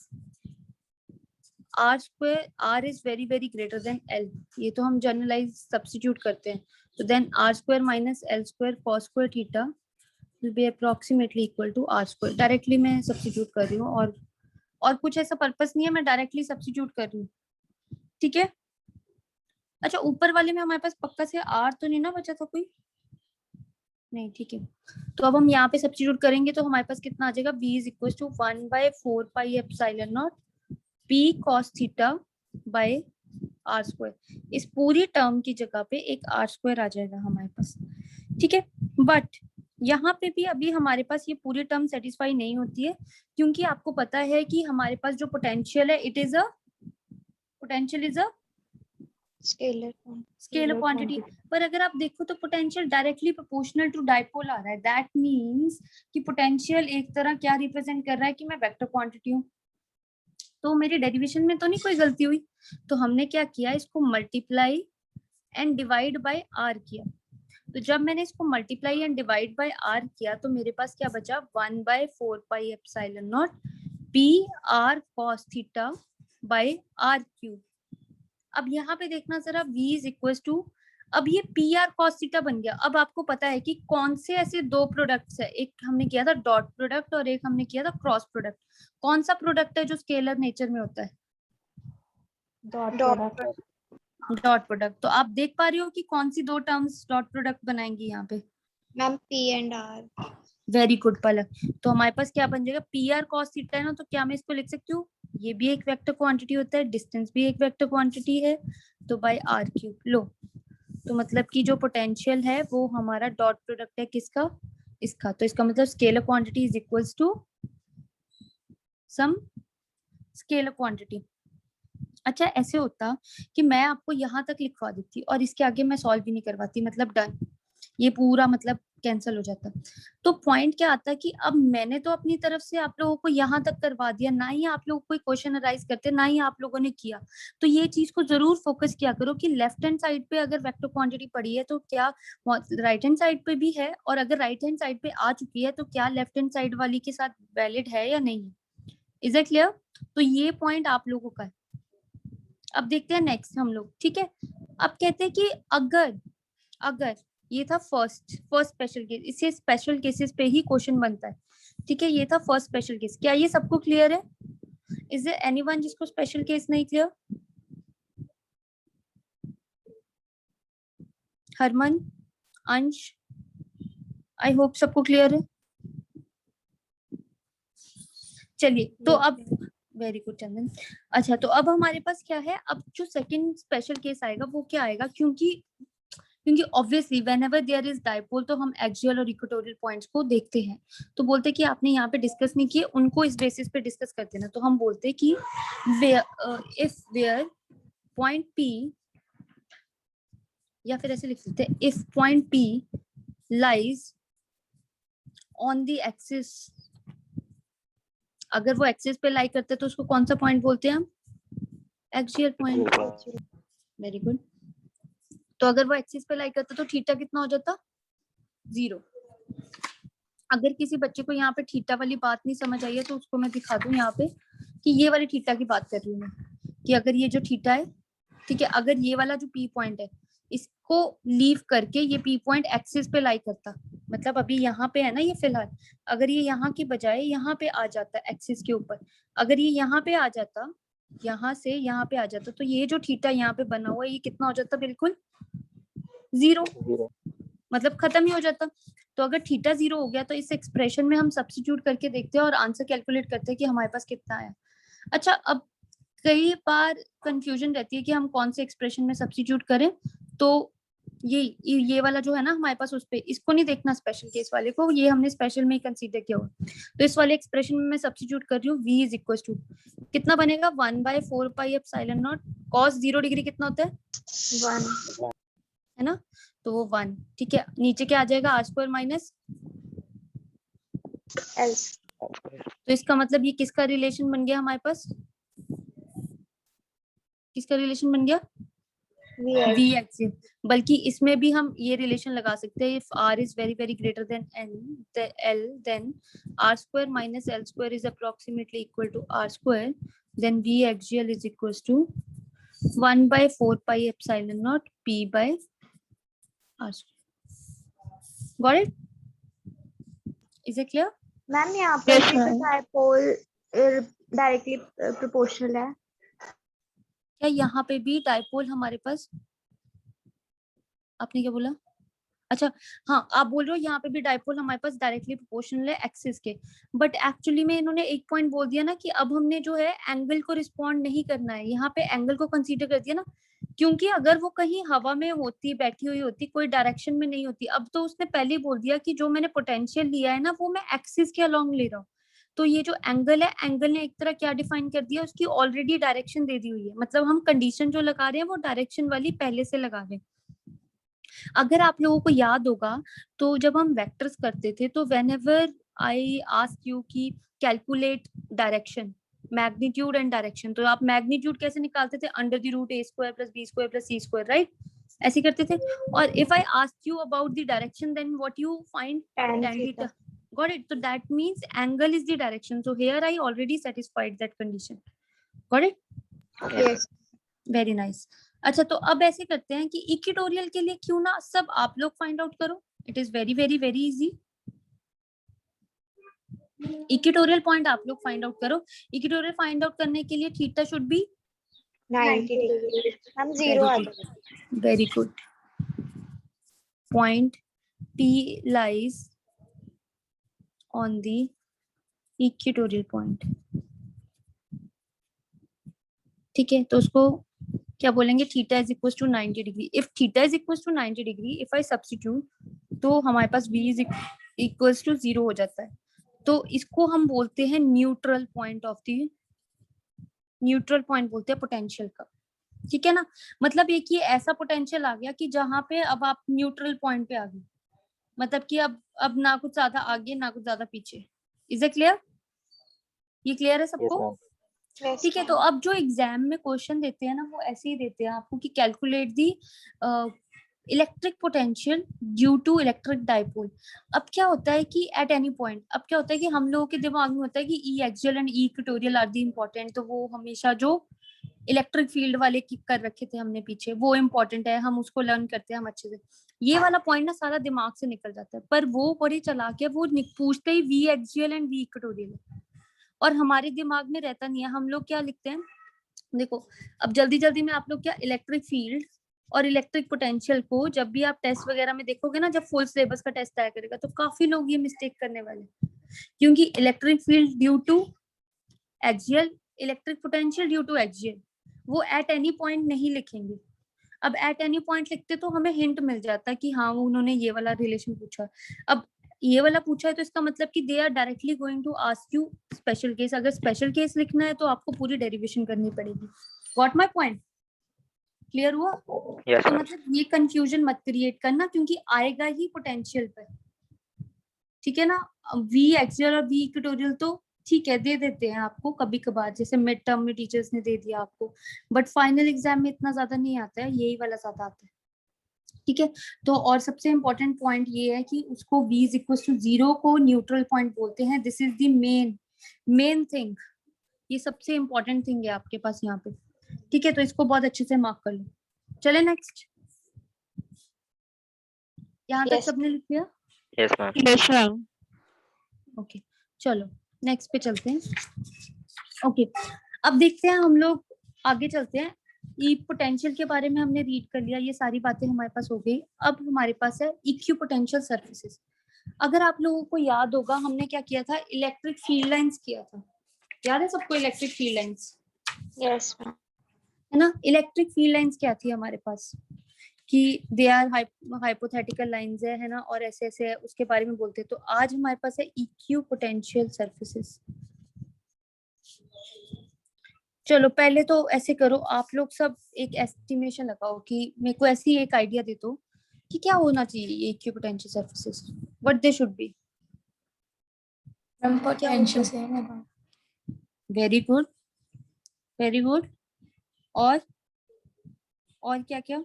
R square R is very very greater than L, ये तो हम जनरलाइज सब्स्टिट्यूट करते हैं, तो then R square minus L square cos square theta will be approximately equal to R square. Directly मैं सब्स्टिट्यूट कर रही हूँ और कुछ ऐसा पर्पस नहीं है, मैं डायरेक्टली सब्स्टिट्यूट कर रही हूँ, ठीक है। अच्छा, ऊपर वाले में हमारे पास पक्का से आर तो नहीं ना बचा था कोई, नहीं, ठीक है। तो अब हम यहाँ पे सब्स्टिट्यूट करेंगे तो हमारे पास कितना आ जाएगा, v is equal to 1/4 pi epsilon nought p cos theta by R square. इस पूरी टर्म की जगह पे एक आर स्क्वायर आ जाएगा हमारे पास, ठीक है। बट यहाँ पे भी अभी हमारे पास ये पूरी टर्म सेटिस्फाई नहीं होती है, क्योंकि आपको पता है कि हमारे पास जो पोटेंशियल है it is a scalar quantity. पर अगर आप देखो तो potential directly proportional to dipole आ रहा है, दैट मींस कि पोटेंशियल एक तरह क्या रिप्रेजेंट कर रहा है कि मैं वेक्टर क्वांटिटी हूँ। तो मेरी डेरिवेशन में तो नहीं कोई गलती हुई, तो हमने क्या किया, इसको multiply and divide by R किया। तो जब मैंने इसको multiply and divide by R किया तो मेरे पास क्या बचा, 1/4 pi epsilon nought P R cos theta by R cube. अब यहाँ पे देखना जरा, v इज इक्वल टू, अब ये पी आर कॉस थीटा बन गया। अब आपको पता है कि कौन से ऐसे दो प्रोडक्ट्स है, एक हमने किया था डॉट प्रोडक्ट और एक हमने किया था क्रॉस प्रोडक्ट। कौन सा प्रोडक्ट है जो स्केलर नेचर में होता है, डॉट प्रोडक्ट। तो आप देख पा रहे हो कि कौन सी दो टर्म्स डॉट प्रोडक्ट बनाएंगी यहाँ पे,
ma'am p and r।
Very good Palak. तो हमारे पास क्या बन जाएगा, पी आर कॉस थीटा है ना, तो क्या मैं इसको लिख सकती हूँ, ये भी एक वेक्टर क्वांटिटी होता है, डिस्टेंस भी एक वेक्टर क्वांटिटी है, तो बाय आर क्यूब। लो, तो मतलब कि जो पोटेंशियल है वो हमारा डॉट प्रोडक्ट है किसका, इसका। तो इसका मतलब scalar quantity is equals to some scalar quantity. अच्छा, ऐसे होता कि मैं आपको यहाँ तक लिखवा देती और इसके आगे मैं सॉल्व भी नहीं करवाती, मतलब डन, ये पूरा मतलब कैंसिल हो जाता। तो पॉइंट क्या आता है कि अब मैंने तो अपनी तरफ से आप लोगों को यहाँ तक करवा दिया, ना ही आप लोग कोई क्वेश्चन अराइज करते, ना ही आप लोगों ने किया। तो ये चीज को जरूर फोकस किया करो कि लेफ्ट हैंड साइड पे अगर वेक्टर क्वांटिटी पड़ी है तो क्या राइट हैंड साइड पे भी है, और अगर राइट हैंड साइड पे आ चुकी है तो क्या लेफ्ट हैंड साइड वाली के साथ वैलिड है या नहीं। Is it clear? तो ये पॉइंट आप लोगों का है। अब देखते हैं नेक्स्ट हम लोग, ठीक है। अब कहते हैं कि अगर ये था फर्स्ट स्पेशल केस, इससे स्पेशल केसेस पे ही क्वेश्चन बनता है, ठीक है। ये था फर्स्ट स्पेशल केस। क्या ये सबको क्लियर है? इज देयर एनीवन जिसको स्पेशल केस नहीं क्लियर? हरमन, अंश, आई होप सबको क्लियर है। चलिए, तो अब वेरी गुड चंदन। अच्छा, तो अब हमारे पास क्या है, अब जो सेकंड स्पेशल केस आएगा वो क्या आएगा, क्योंकि obviously whenever there is dipole तो हम एक्सियल और इक्वेटोरियल पॉइंट्स को देखते हैं। तो बोलते कि आपने यहाँ पे डिस्कस नहीं किए, उनको इस बेसिस पे डिस्कस करते हैं ना। तो हम बोलते कि इफ वेयर पॉइंट P, या फिर ऐसे लिख सकते हैं, if point P lies on the axis, अगर वो एक्सिस पे लाई करते हैं तो उसको कौन सा पॉइंट बोलते हैं हम, एक्सियल पॉइंट। Very good. तो अगर वो एक्सिस पे लाई करता तो थीटा कितना हो जाता, 0। अगर किसी बच्चे को यहाँ पे थीटा वाली बात नहीं समझ आई है तो उसको मैं दिखा दूं यहाँ पे कि ये वाली थीटा की बात कर रही हूँ मैं, कि अगर ये जो थीटा है, ठीक है, अगर ये वाला जो P पॉइंट है इसको लीव करके ये P पॉइंट एक्सिस पे लाई करता, मतलब अभी यहाँ पे है ना ये फिलहाल, अगर ये यहाँ की बजाय यहाँ पे आ जाता एक्सिस के ऊपर, अगर ये यहाँ पे आ जाता, यहाँ से यहाँ पे आ जाता, तो ये जो थीटा यहाँ पे बना हुआ है ये कितना हो जाता, बिल्कुल 0, मतलब खत्म ही हो जाता। तो अगर थीटा 0 हो गया तो इस एक्सप्रेशन में हम सब्स्टिट्यूट करके देखते हैं और आंसर कैलकुलेट करते हैं कि हमारे पास कितना आया। अच्छा, अब कई बार कंफ्यूजन रहती है कि हम कौन से एक्सप्रेशन में सब्स्टिट्यूट करें, तो ये वाला जो है ना हमारे पास, उस पे इसको नहीं देखना स्पेशल केस वाले को, ये हमने स्पेशल में ही कंसीडर किया हुआ। तो इस वाले एक्सप्रेशन में मैं सब्स्टिट्यूट कर रही हूँ, v इज इक्वल टू कितना बनेगा, 1/4 pi epsilon not cos 0 degree कितना होता है,
1
है ना, तो वो 1, ठीक है। नीचे क्या आ जाएगा, r स्क्वायर माइनस
L
तो इसका मतलब ये किसका रिलेशन बन गया हमारे पास, किसका रिलेशन बन गया,
VX.
We axial. बल्कि इसमें भी हम ये रिलेशन लगा सकते हैं, if R is very very greater than L then R square minus L square is approximately equal to R square, then V axial is equal to 1/4 pi epsilon nought P by R square. Got it? Is it clear?
Ma'am यहाँ पर
Yes,
भी
ma'am.
Dipole directly proportional है.
क्या यहाँ पे भी dipole हमारे पास, आपने क्या बोला? अच्छा हाँ, आप बोल रहे हो यहाँ पे भी डाइपोल हमारे पास डायरेक्टली प्रोपोर्शनल है एक्सिस के, बट एक्चुअली में इन्होंने एक पॉइंट बोल दिया ना कि अब हमने जो है एंगल को रिस्पॉन्ड नहीं करना है, यहाँ पे एंगल को कंसीडर कर दिया ना, क्योंकि अगर वो कहीं हवा में होती, बैठी हुई होती, कोई डायरेक्शन में नहीं होती, अब तो उसने पहले ही बोल दिया कि जो मैंने पोटेंशियल लिया है ना वो मैं एक्सिस के अलोंग ले रहा हूँ, तो ये जो एंगल है, एंगल ने एक तरह क्या डिफाइन कर दिया, उसकी ऑलरेडी डायरेक्शन दे दी हुई है, मतलब हम कंडीशन जो लगा रहे हैं वो डायरेक्शन वाली पहले से लगा रहे हैं। अगर आप लोगों को याद होगा तो जब हम वेक्टर्स करते थे तो व्हेनेवर आई आस्क यू कि calculate direction, magnitude and direction, तो आप मैग्नीट्यूड कैसे निकालते थे, under the root a square plus b square plus c square, right? ऐसे करते थे। और if I ask you about the direction then what you find,
Tan
tan
theta.
theta. Got it? So that means angle is the direction. So here I already satisfied that condition. Got it?
Yes.
Very nice. अच्छा तो अब ऐसे करते हैं कि equatorial के लिए क्यों ना सब आप लोग फाइंड आउट करो, it is very very very easy. Equatorial point आप लोग फाइंड आउट करो। इक्वेटोरियल फाइंड आउट करने के लिए थीटा शुड बी
90 degree. हम 0 आ जाएंगे.
Very good. Point P lies on the equatorial point, ठीक है? तो उसको क्या बोलेंगे, theta is equal to 90 degree. If theta is equal to 90 degree, if I substitute, तो हमारे पास v इज इक्वल टू 0 हो जाता है। तो इसको हम बोलते हैं neutral point of the, neutral point बोलते हैं पोटेंशियल का, ठीक है ना? मतलब एक ये ऐसा पोटेंशियल आ गया कि जहां पे अब आप न्यूट्रल पॉइंट पे आ गए, मतलब कि अब ना कुछ ज्यादा आगे ना कुछ ज्यादा पीछे। Is it clear? ये क्लियर है सबको?
Yes,
ठीक है। तो
ma'am.
अब जो एग्जाम में क्वेश्चन देते हैं ना वो ऐसे ही देते हैं आपको कि calculate the electric potential due to electric dipole. अब क्या होता है कि एट एनी पॉइंट, अब क्या होता है कि हम लोगों के दिमाग में होता है कि E axial and E equatorial are the important, तो वो हमेशा जो इलेक्ट्रिक फील्ड वाले की कर रखे थे हमने पीछे वो इम्पोर्टेंट है, हम उसको लर्न करते हैं हम अच्छे से। ये वाला पॉइंट ना सारा दिमाग से निकल जाता है, पर वो बड़ी चालाक है, वो पूछते ही V axial and V equatorial और हमारे दिमाग में रहता नहीं है। हम लोग क्या लिखते हैं, देखो अब जल्दी जल्दी में आप लोग क्या इलेक्ट्रिक फील्ड और इलेक्ट्रिक पोटेंशियल को जब भी आप टेस्ट वगैरह में देखोगे ना, जब फुल सिलेबस का टेस्ट आया करेगा तो काफी लोग ये मिस्टेक करने वाले, क्योंकि electric field due to axial, electric potential due to axial, वो एट एनी पॉइंट नहीं लिखेंगे। अब एट एनी पॉइंट लिखते तो हमें हिंट मिल जाता कि हाँ वो उन्होंने ये वाला रिलेशन पूछा। अब ये वाला पूछा है तो इसका मतलब कि they are directly going to ask you special case. अगर स्पेशल केस लिखना है तो आपको पूरी डेरिवेशन करनी पड़ेगी। Got my point? क्लियर हुआ?
Yes,
तो
ma'am.
मतलब ये कंफ्यूजन मत क्रिएट करना, क्योंकि आएगा ही पोटेंशियल पर, ठीक है ना? वी एक्सियल और वी इक्वेटोरियल तो ठीक है दे देते हैं आपको कभी कभार, जैसे मिड टर्म में टीचर्स ने दे दिया आपको, बट फाइनल एग्जाम में इतना ज्यादा नहीं आता है, यही वाला ज्यादा आता है, ठीक है? तो और सबसे इम्पोर्टेंट पॉइंट ये है कि उसको v इज इक्वल टू 0 को न्यूट्रल पॉइंट बोलते हैं। This is the main thing, ये सबसे इम्पोर्टेंट थिंग है आपके पास यहाँ पे, ठीक है? तो इसको बहुत अच्छे से मार्क कर लो। चले नेक्स्ट, यहाँ तक
Yes.
सबने लिख लिया?
Yes, ma'am.
Yes, ma'am.
Okay चलो नेक्स्ट पे चलते हैं। ओके अब देखते हैं, हम लोग आगे चलते हैं। ई पोटेंशियल के बारे में हमने रीड कर लिया, ये सारी बातें हमारे पास हो गई। अब हमारे पास है इक्यू पोटेंशियल सर्फेसेस। अगर आप लोगों को याद होगा हमने क्या किया था, इलेक्ट्रिक फील्ड लाइंस किया था, याद है सबको? Electric field lines
Yes, ma'am.
है ना? इलेक्ट्रिक फील्ड लाइंस क्या थी हमारे पास कि दे आर हाइपोथेटिकल लाइंस है ना, और ऐसे ऐसे है, उसके बारे में बोलते हैं। तो आज हमारे पास है इक्यू पोटेंशियल सर्फेसेस। चलो पहले तो ऐसे करो, आप लोग सब एक एस्टिमेशन लगाओ कि मेरे को ऐसी एक आइडिया दे दो कि क्या होना चाहिए ये equipotential surfaces, what they should be.
Ma'am potential same है ma'am.
Very good, very good. और क्या क्या?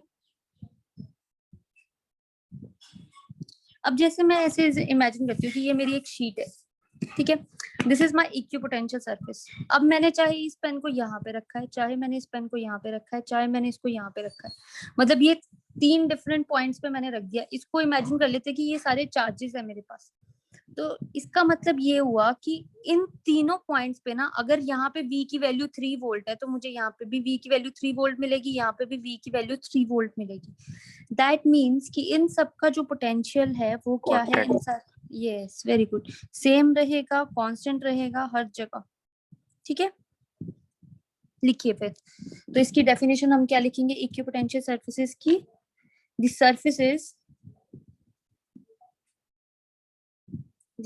अब जैसे मैं ऐसे इमेजिन करती हूँ कि ये मेरी एक शीट है, ठीक है, this is my equipotential surface. अब मैंने चाहे इस पेन को यहाँ पे रखा है, चाहे मैंने इस पेन को यहाँ पे रखा है, चाहे मैंने इसको यहाँ पे रखा है, मतलब ये 3 डिफरेंट पॉइंट्स पे मैंने रख दिया। इसको इमेजिन कर लेते कि ये सारे चार्जेस है मेरे पास। तो इसका मतलब ये हुआ कि इन तीनों पॉइंट्स पे ना, अगर यहाँ पे V की वैल्यू 3 वोल्ट है तो मुझे यहाँ पे भी V की वैल्यू 3 वोल्ट मिलेगी, यहाँ पे भी V की वैल्यू 3 वोल्ट मिलेगी। दैट मीन्स कि इन सब का जो पोटेंशियल है वो क्या है? इन सब, यस वेरी गुड, सेम रहेगा, कांस्टेंट रहेगा हर जगह, ठीक है। लिखिए फिर, तो इसकी डेफिनेशन हम क्या लिखेंगे इक्विपोटेंशियल सरफेसेस की? The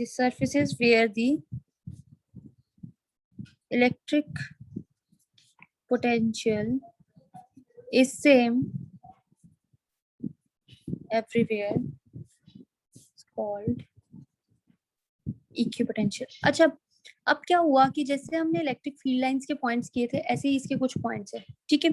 surfaces where the electric potential is same everywhere is called equipotential। अच्छा, अब क्या हुआ कि जैसे हमने इलेक्ट्रिक फील्ड लाइंस के पॉइंट्स किए थे, ऐसे ही इसके कुछ पॉइंट्स है, ठीक है।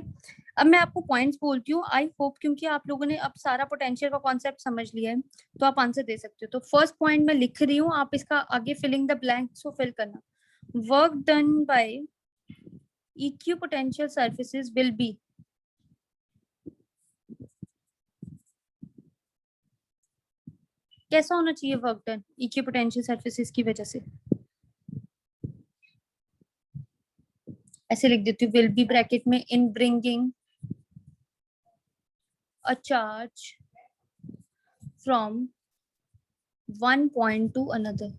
अब मैं आपको पॉइंट्स बोलती हूँ, आई होप क्योंकि आप लोगों ने अब सारा पोटेंशियल का कॉन्सेप्ट समझ लिया है तो आप आंसर दे सकते हो। तो फर्स्ट पॉइंट मैं लिख रही हूँ, आप इसका आगे फिलिंग द ब्लैंक्स को फिल करना। Work done by equipotential surfaces will be, कैसा होना चाहिए वर्क डन इक्विपोटेंशियल सरफेसेस की वजह से? ऐसे लिख देती हूँ, विल बी ब्रैकेट में, in bringing a charge from one point two another.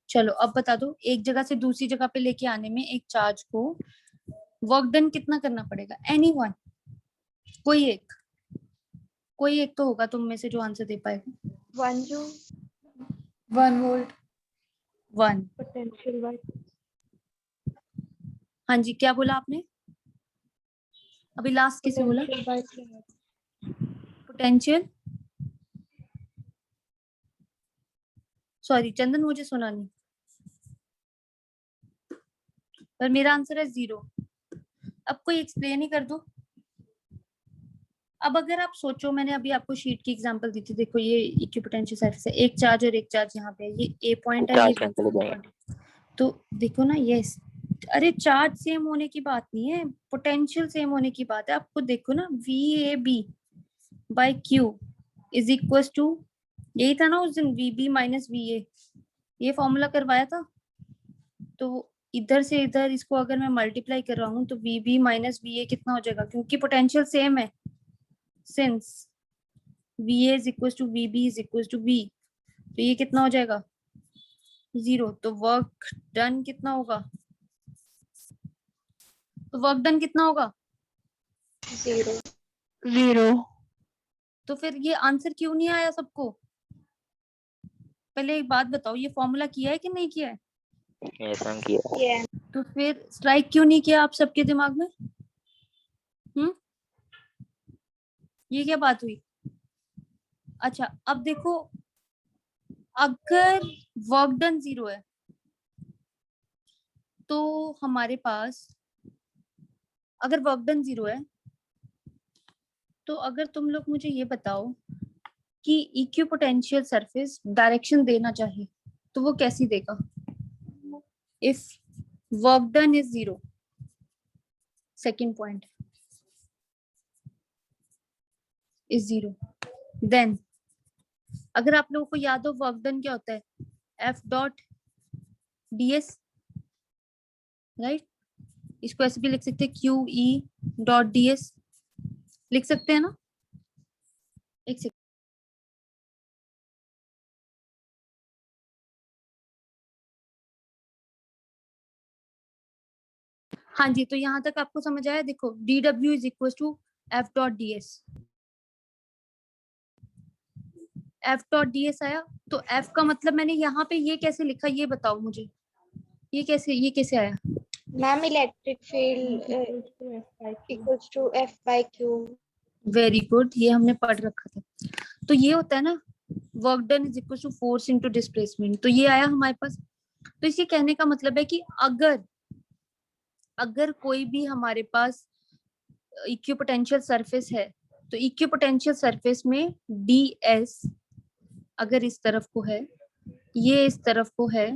चलो अब बता दो, एक जगह से दूसरी जगह पे लेके आने में एक चार्ज को वर्क डन कितना करना पड़ेगा? एनीवन, कोई एक तो होगा तुम में से जो आंसर दे पाएगा।
1 जूल
1 वोल्ट
1।
पोटेंशियल बाय,
हाँ जी, क्या बोला आपने अभी लास्ट? किसे बोला?
पोटेंशियल बाय
पोटेंशियल, सॉरी चंदन मुझे सुना नहीं, पर मेरा आंसर है 0। अब कोई एक्सप्लेन ही कर दो। अब अगर आप सोचो, मैंने अभी आपको शीट की एग्जांपल दी थी, देखो ये इक्विपोटेंशियल सरफेस है, एक चार्ज और एक चार्ज यहाँ पे है, ये ए पॉइंट है, ये
चार्ज
बी पॉइंट। तो देखो ना, ये अरे चार्ज सेम होने की बात नहीं है, पोटेंशियल सेम होने की बात है। आपको देखो ना, VAB by Q is equal to, यही था ना उस दिन, VB माइनस VA, ये फॉर्मूला करवाया था। तो इधर से इधर इसको अगर मैं मल्टीप्लाई कर रहा हूँ तो VB माइनस VA कितना हो जाएगा, क्योंकि पोटेंशियल सेम है। Since VA is equals to VB is equals to V, तो ये कितना हो जाएगा 0। तो वर्क डन कितना होगा? तो वर्क डन कितना होगा?
0।
तो फिर ये आंसर क्यों नहीं आया सबको? पहले एक बात बताओ, ये फॉर्मूला किया है कि नहीं किया है?
ऐसा किया।
तो फिर स्ट्राइक क्यों नहीं किया आप सबके दिमाग में? ये क्या बात हुई? अच्छा अब देखो, अगर वर्क डन 0 है तो हमारे पास, अगर वर्क डन 0 है तो अगर तुम लोग मुझे ये बताओ कि इक्विपोटेंशियल सरफेस डायरेक्शन देना चाहिए तो वो कैसी देगा? If work done is 0, second point is 0, then अगर आप लोगों को याद हो वर्क डन क्या होता है, F डॉट ds, राइट? इसको ऐसे भी लिख सकते हैं, QE डॉट ds लिख सकते हैं ना? एक सेकंड, हाँ जी, तो यहाँ तक आपको समझ आया? देखो dw is equal to F dot ds, F dot ds आया, तो F का मतलब मैंने यहाँ पे ये कैसे लिखा, ये बताओ मुझे, ये कैसे आया?
Ma'am electric field equals to F by Q।
Very good, ये हमने पढ़ रखा था। तो ये होता है ना work done is equal to force into displacement. तो ये आया हमारे पास। तो इसी कहने का मतलब है कि अगर कोई भी हमारे पास इक्विपोटेंशियल सरफेस है तो इक्विपोटेंशियल सरफेस में ds अगर इस तरफ को है, ये इस तरफ को है,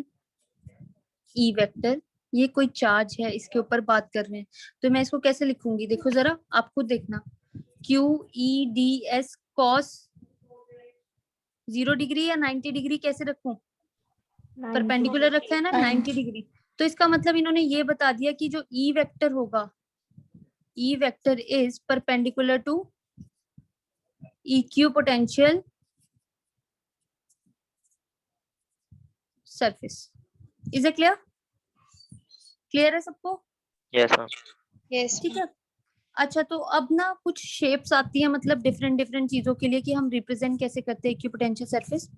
ई वेक्टर, ये कोई चार्ज है, इसके ऊपर बात कर रहे हैं, तो मैं इसको कैसे लिखूंगी? देखो जरा, आप खुद देखना, QEDS cos 0 डिग्री या 90 डिग्री कैसे रखूं? परपेंडिकुलर रखा है ना, 90 डिग्री। तो इसका मतलब इन्होंने ये बता दिया कि जो ई वेक्टर होगा, E vector is perpendicular to equipotential surface. Is it clear? Clear है सबको?
Yes ma'am.
यस
ठीक है। अच्छा, तो अब ना कुछ शेप्स आती है, मतलब डिफरेंट डिफरेंट चीजों के लिए कि हम रिप्रेजेंट कैसे करते हैं इक्विपोटेंशियल सरफेस।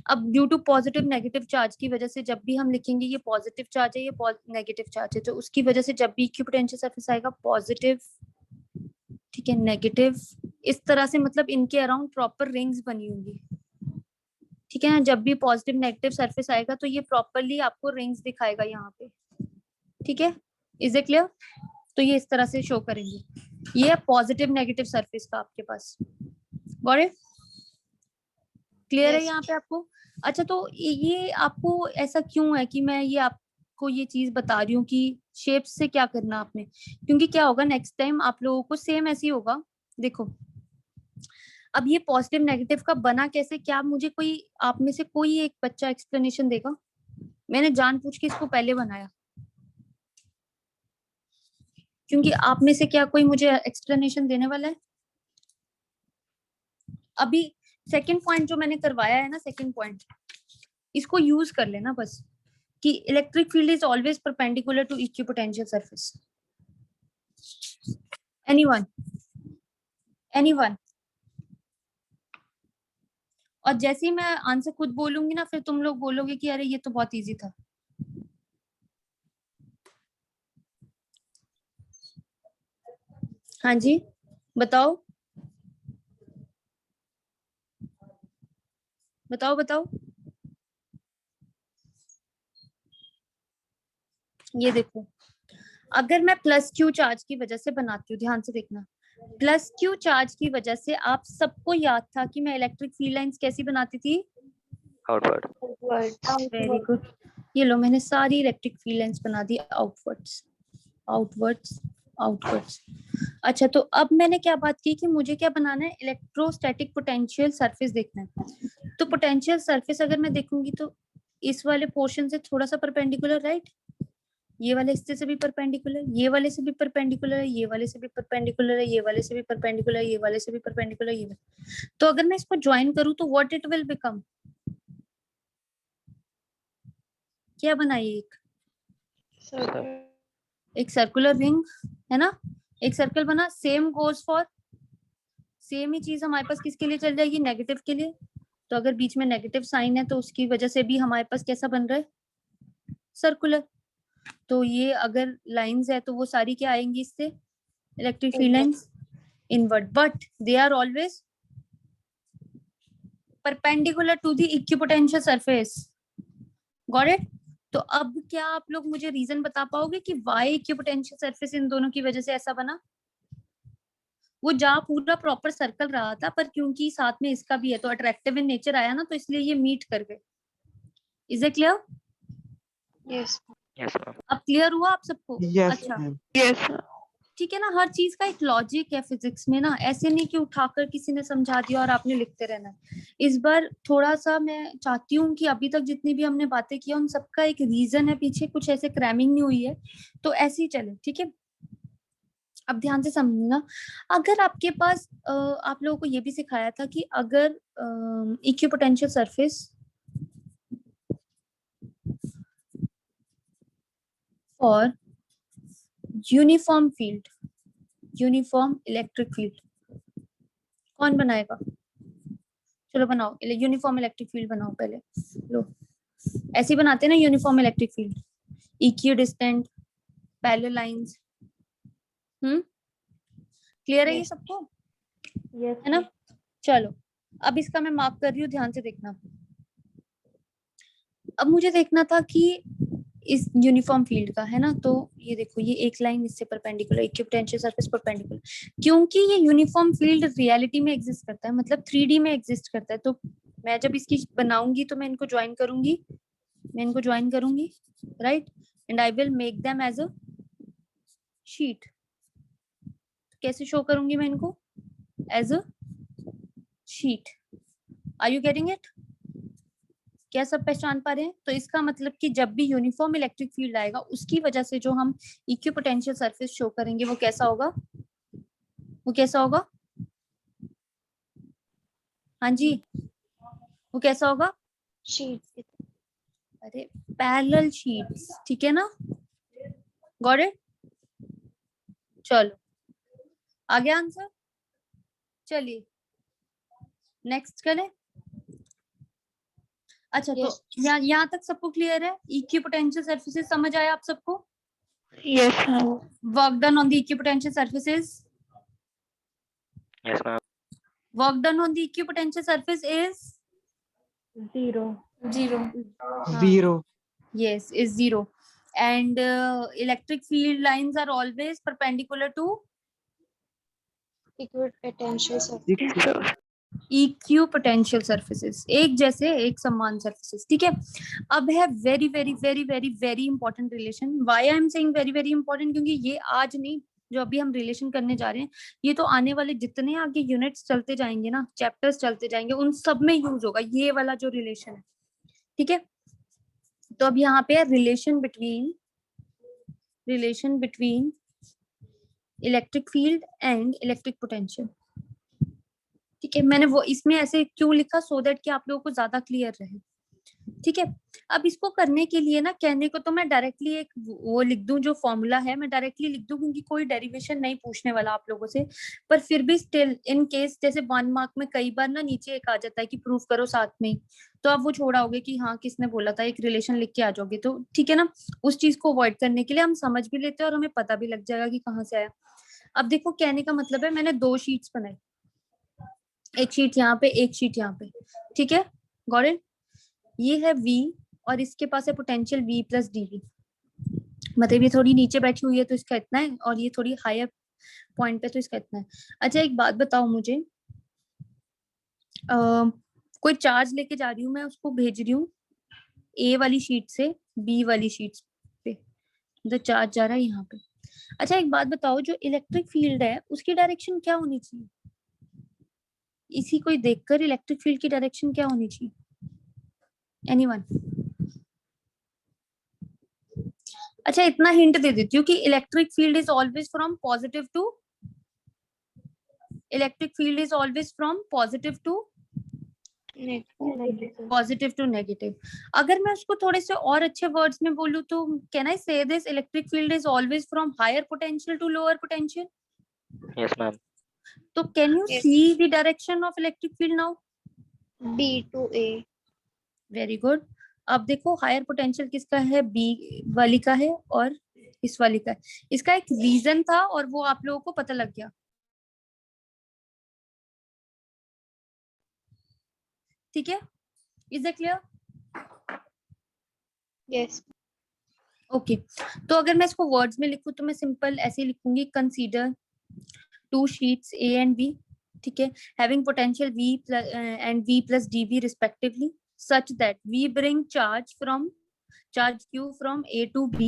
अब due to positive negative charge की वजह से जब भी हम लिखेंगे ये पॉजिटिव चार्ज है, ये नेगेटिव चार्ज है, तो उसकी वजह से जब भी इक्विपोटेंशियल सरफेस आएगा पॉजिटिव, ठीक है, नेगेटिव, इस तरह से, मतलब इनके अराउंड प्रॉपर रिंग्स बनी होंगी। ठीक है ना, जब भी पॉजिटिव नेगेटिव सरफेस आएगा तो ये प्रॉपरली आपको रिंग्स दिखाएगा यहाँ पे। ठीक है, इज इट क्लियर? तो ये इस तरह से शो करेंगे। ये पॉजिटिव नेगेटिव सरफेस का आपके पास। Got it? क्लियर है
Yes.
यहाँ पे आपको? अच्छा, तो ये आपको ऐसा क्यों है कि मैं ये आपको ये चीज बता रही हूँ कि शेप्स से क्या करना आपने, क्योंकि क्या होगा नेक्स्ट टाइम आप लोगों को सेम ऐसे ही होगा। देखो, अब ये पॉजिटिव नेगेटिव का बना कैसे, क्या मुझे कोई आप में से कोई एक बच्चा एक्सप्लेनेशन देगा? मैंने जानबूझ के इसको पहले बनाया क्योंकि आप में से क्या कोई मुझे एक्सप्लेनेशन देने वाला है? अभी सेकंड पॉइंट जो मैंने करवाया है ना, सेकंड पॉइंट, इसको यूज कर लेना बस, कि electric field is always perpendicular to equipotential surface. Anyone? Anyone? और जैसे ही मैं आंसर खुद बोलूंगी ना, फिर तुम लोग बोलोगे कि अरे ये तो बहुत इजी था। हाँ जी, बताओ बताओ बताओ। ये देखो, अगर मैं प्लस क्यू चार्ज की वजह से बनाती हूँ, ध्यान से देखना, प्लस क्यू चार्ज की वजह से आप सबको याद था कि मैं इलेक्ट्रिक फील्ड लाइंस कैसी बनाती थी?
आउटवर्ड।
Very good. ये लो, मैंने सारी इलेक्ट्रिक फील्ड लाइंस बना दी आउटवर्ड्स आउटवर्ड्स आउटवर्ड्स। अच्छा, तो अब मैंने क्या बात की कि मुझे क्या बनाना है? इलेक्ट्रोस्टैटिक पोटेंशियल सरफेस देखना है। तो पोटेंशियल सरफेस अगर मैं देखूंगी तो इस वाले पोर्शन से थोड़ा सा परपेंडिकुलर, राइट? ये वाले हिस्से से भी परपेंडिकुलर, ये वाले से भी परपेंडिकुलर है, ये वाले से भी परपेंडिकुलर है, ये वाले से भी परपेंडिकुलर है, ये वाले से भी परपेंडिकुलर, ये वाले। तो अगर मैं इसको ज्वाइन करूं तो व्हाट इट विल बिकम? क्या बनाइए? एक सर्कुलर रिंग है ना, एक सर्कल बना। सेम गोज फॉर, सेम ही चीज हमारे पास किसके लिए चल जाएगी? नेगेटिव के लिए। तो अगर बीच में नेगेटिव साइन है तो उसकी वजह से भी हमारे पास कैसा बन रहा है? सर्कुलर। तो ये अगर लाइंस है तो वो सारी क्या आएंगी इससे? Electric field lines invert, but they are always perpendicular to the equipotential surface. Got it? तो अब क्या आप लोग मुझे रीजन बता पाओगे कि वाई इक्विपोटेंशियल सरफेस इन दोनों की वजह से ऐसा बना? वो जहाँ पूरा प्रॉपर सर्कल रहा था, पर क्योंकि साथ में इसका भी है तो अट्रैक्टिव इन नेचर आया ना, तो इसलिए ये मीट कर गए। Is it clear?
Yes
yes ma'am.
अब क्लियर हुआ आप सबको?
Yes,
अच्छा,
ma'am.
यस
ठीक है ना, हर चीज का एक लॉजिक है फिजिक्स में ना, ऐसे नहीं कि उठाकर किसी ने समझा दिया और आपने लिखते रहना है। इस बार थोड़ा सा मैं चाहती हूँ कि अभी तक जितनी भी हमने बातें की उन सबका एक रीजन है पीछे, कुछ ऐसे क्रैमिंग नहीं हुई है, तो ऐसे ही चले, ठीक है? अब ध्यान से समझना, अगर आपके पास आप लोगों को ये भी सिखाया था कि अगर इक्विपोटेंशियल सरफेस और uniform field, uniform electric field, कौन बनाएगा? चलो बनाओ, यूनिफॉर्म इलेक्ट्रिक फील्ड बनाओ पहले। लो, ऐसे ही बनाते हैं ना uniform electric field, equidistant, parallel lines. Clear है ये सबको?
यस
है ना? चलो, अब इसका मैं मार्क कर रही हूँ, ध्यान से देखना। अब मुझे देखना था कि इस यूनिफॉर्म फील्ड का है ना, तो ये देखो ये एक लाइन इससे परपेंडिकुलर, इक्विपोटेंशियल सरफेस परपेंडिकुलर, क्योंकि ये यूनिफॉर्म फील्ड रियलिटी में एग्जिस्ट करता है, मतलब 3D में एग्जिस्ट करता है। तो मैं जब इसकी बनाऊंगी तो मैं इनको ज्वाइन करूंगी, right, and I will make them as a sheet. कैसे शो करूंगी मैं इनको? As a sheet. Are you getting it? क्या सब पहचान पा रहे हैं? तो इसका मतलब कि जब भी यूनिफॉर्म इलेक्ट्रिक फील्ड आएगा, उसकी वजह से जो हम इक्विपोटेंशियल सरफेस शो करेंगे वो कैसा होगा? हाँ जी, वो कैसा होगा?
शीट।
अरे पैरेलल शीट्स, ठीक है ना? Got it? चलो आ गया आंसर। चलिए नेक्स्ट करें। अच्छा
Yes.
तो यहाँ तक सबको क्लियर है? इक्विपोटेंशियल सरफेसेस समझ आया आप सबको?
Yes, ma'am.
Work done on the equipotential surfaces,
Yes, ma'am.
Work done on the equipotential surface is
0.
0.
0.
yes, is 0, and electric field lines are always perpendicular to
Equipotential surface.
Equipotential surfaces, एक जैसे एक समान surfaces, ठीक है। अब है very very very very very important relation. Why I am saying very very important? क्योंकि ये आज नहीं, जो अभी हम रिलेशन करने जा रहे हैं, ये तो आने वाले जितने आगे यूनिट्स चलते जाएंगे ना, चैप्टर्स चलते जाएंगे, उन सब में यूज होगा ये वाला जो रिलेशन है, ठीक है। तो अब यहाँ पे relation between electric field and electric potential, ठीक है। मैंने वो इसमें ऐसे क्यों लिखा? सो दैट कि आप लोगों को ज्यादा क्लियर रहे, ठीक है। अब इसको करने के लिए ना, कहने को तो मैं डायरेक्टली एक वो लिख दूं, जो फॉर्मूला है मैं डायरेक्टली लिख दूं, क्योंकि कोई डेरिवेशन नहीं पूछने वाला आप लोगों से। पर फिर भी स्टिल इन केस, जैसे 1 मार्क में कई बार ना नीचे एक आ जाता है कि प्रूफ करो साथ में, तो आप वो छोड़ाओगे कि हाँ किसने बोला था, एक रिलेशन लिख के आ जाओगे, तो ठीक है ना। उस चीज को अवॉइड करने के लिए हम समझ भी लेते हैं और हमें पता भी लग जाएगा कि कहाँ से आया। अब देखो कहने का मतलब है, मैंने 2 शीट्स बनाई, एक शीट यहाँ पे, एक शीट यहाँ पे, ठीक है। Got it? ये है V और इसके पास है पोटेंशियल V प्लस dV, मतलब ये थोड़ी नीचे बैठी हुई है तो इसका इतना है, और ये थोड़ी हायर पॉइंट पे तो इसका इतना है। अच्छा एक बात बताओ मुझे, कोई चार्ज लेके जा रही हूँ मैं, उसको भेज रही हूँ A वाली शीट से B वाली शीट पे, तो चार्ज जा रहा है यहाँ पे। अच्छा एक बात बताओ, जो इलेक्ट्रिक फील्ड है उसकी डायरेक्शन क्या होनी चाहिए? इसी को देखकर इलेक्ट्रिक फील्ड की डायरेक्शन क्या होनी चाहिए? एनीवन? अच्छा इतना हिंट दे देती हूँ कि electric field is always from positive to negative. अगर मैं उसको थोड़े से और अच्छे वर्ड्स में बोलूँ तो can I say this, electric field is always from higher potential to lower potential?
Yes, ma'am.
तो can you
Yes.
See the direction of electric field now?
B to A.
Very good. अब देखो higher potential किसका है? B वाली का है और इस वाली का है। इसका एक रीजन था और वो आप लोगों को पता लग गया, ठीक है। Is it clear?
Yes.
Okay तो अगर मैं इसको वर्ड्स में लिखूं तो मैं सिंपल ऐसे लिखूंगी, consider 2 sheets A and B, ठीक है, having potential V and V plus dV respectively, such that we bring charge Q from A to B,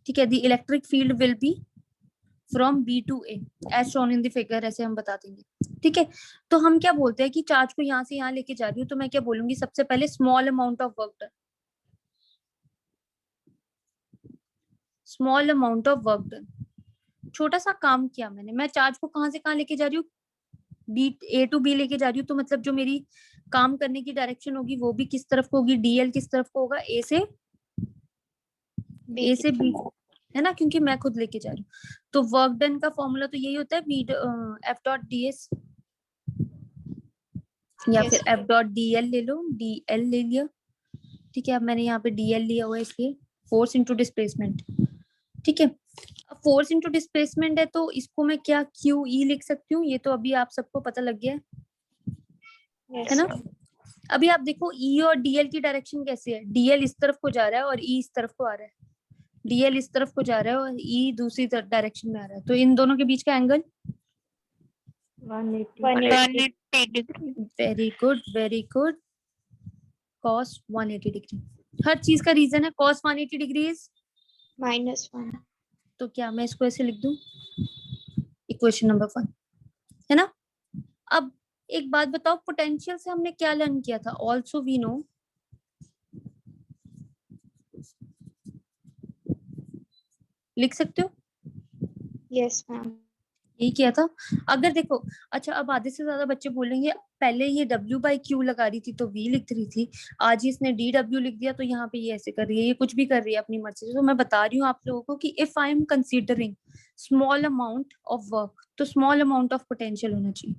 ठीक है। The electric field will be from B to A as shown in the figure, ऐसे हम बता देंगे, ठीक है। तो हम क्या बोलते हैं कि चार्ज को यहाँ से यहाँ लेके जा रही हूँ, तो मैं क्या बोलूंगी? सबसे पहले small amount of work done, small amount of work done, छोटा सा काम किया मैंने। मैं चार्ज को कहाँ से कहाँ लेके जा रही हूँ? A to B लेके जा रही हूँ, तो मतलब जो मेरी काम करने की डायरेक्शन होगी वो भी किस तरफ को होगी? DL किस तरफ को होगा? A से B, है ना, क्योंकि मैं खुद लेके जा रही हूँ। तो वर्क डन का फॉर्मूला तो यही होता है, F डॉट DS या
Yes.
फिर F डॉट DL ले लो, DL ले लिया, ठीक है। अब मैंने यहाँ पे DL लिया हुआ है इसलिए फोर्स इंटू डिस्प्लेसमेंट, ठीक है। अब फोर्स इंटू डिस्प्लेसमेंट है तो इसको मैं क्या QE लिख सकती हूँ? ये तो अभी आप सबको पता लग गया है,
Yes,
है ना?
ma'am.
अभी आप देखो ई और डीएल की डायरेक्शन कैसी है, डीएल इस तरफ को जा रहा है और ई इस तरफ को आ रहा है, डीएल इस तरफ को जा रहा है और ई दूसरी डायरेक्शन में आ रहा है, तो इन दोनों के बीच का angle
180 degree.
Very good very good, cos 180 degree. हर चीज का रीजन है cos 180 डिग्री इज,
-1.
तो क्या मैं इसको ऐसे लिख दूं, इक्वेशन नंबर 1, है ना? अब एक बात बताओ, पोटेंशियल से हमने क्या लर्न किया था, ऑल्सो वी नो, लिख सकते हो?
Yes, ma'am.
यही किया था। अगर देखो, अच्छा अब आधे से ज्यादा बच्चे बोलेंगे पहले ये W/Q लगा रही थी तो V लिख रही थी, आज इसने DW लिख दिया तो यहाँ पे ये ऐसे कर रही है, ये कुछ भी कर रही है अपनी मर्जी से। तो मैं बता रही हूँ आप लोगों को कि if I am considering small amount of work, तो स्मॉल अमाउंट ऑफ पोटेंशियल होना चाहिए।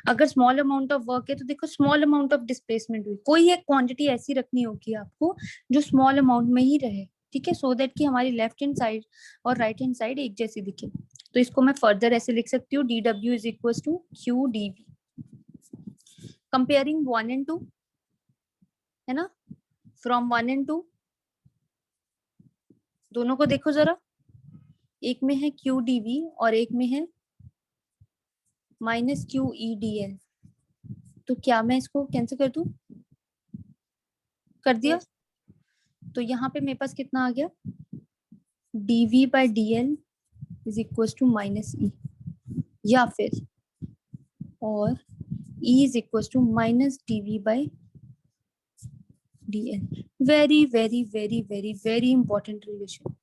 अगर स्मॉल अमाउंट ऑफ वर्क है तो देखो स्मॉल अमाउंट ऑफ डिस्प्लेसमेंट हुई, कोई एक क्वांटिटी ऐसी रखनी होगी आपको जो स्मॉल अमाउंट में ही रहे, ठीक है, सो दैट कि हमारी लेफ्ट हैंड साइड और राइट हैंड साइड एक जैसी दिखे। तो इसको मैं फर्दर ऐसे लिख सकती हूँ, DW is equal to QdV। Comparing 1 and 2, है ना, फ्रॉम 1 and 2 दोनों को देखो जरा, एक में है QdV और एक में है -QEdL, तो क्या मैं इसको कैंसिल कर दूं? कर दिया?
Yes.
तो यहाँ पे मेरे पास कितना आ गया, dV/dL is equal to -E, या फिर और E is equal to -dV/dL। Very very very very very important relation,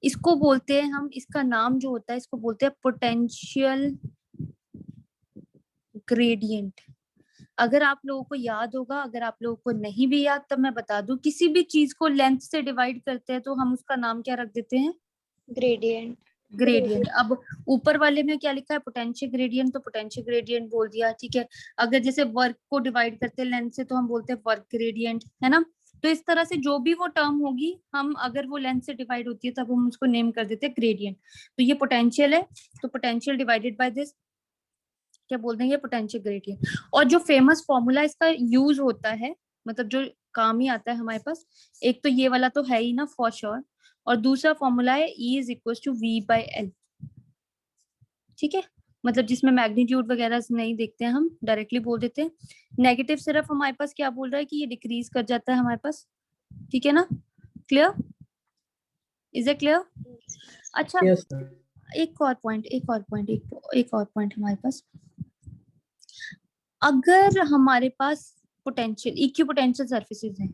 इसको बोलते हैं हम, इसका नाम जो होता है इसको बोलते हैं पोटेंशियल ग्रेडियंट। अगर आप लोगों को याद होगा, अगर आप लोगों को नहीं भी याद तब मैं बता दूं, किसी भी चीज को लेंथ से डिवाइड करते हैं तो हम उसका नाम क्या रख देते हैं,
Gradient.
ग्रेडियंट। अब ऊपर वाले में क्या लिखा है, पोटेंशियल ग्रेडियंट, तो पोटेंशियल ग्रेडियंट बोल दिया, ठीक है। अगर जैसे वर्क को डिवाइड करते हैं लेंथ से तो हम बोलते हैं वर्क ग्रेडियंट, है ना। तो इस तरह से जो भी वो टर्म होगी, हम अगर वो लेंथ से डिवाइड होती है तब हम उसको नेम कर देते हैं ग्रेडियंट। तो ये पोटेंशियल है, तो पोटेंशियल डिवाइडेड बाय दिस क्या बोल देंगे, पोटेंशियल ग्रेडियंट। और जो फेमस फॉर्मूला इसका यूज होता है, मतलब जो काम ही आता है हमारे पास, एक तो ये वाला तो है ही ना फॉर श्योर, और दूसरा फॉर्मूला है E is equal to V/L, ठीक है। मतलब जिसमें मैग्नीट्यूड वगैरह नहीं देखते हैं, हम डायरेक्टली बोल देते हैं। नेगेटिव सिर्फ हमारे पास क्या बोल रहा है कि ये डिक्रीज कर जाता है हमारे पास, ठीक है ना, क्लियर, इज इट क्लियर? अच्छा
Yes, sir.
एक और पॉइंट हमारे पास, अगर हमारे पास पोटेंशियल इक्वी पोटेंशियल सर्फेसिस हैं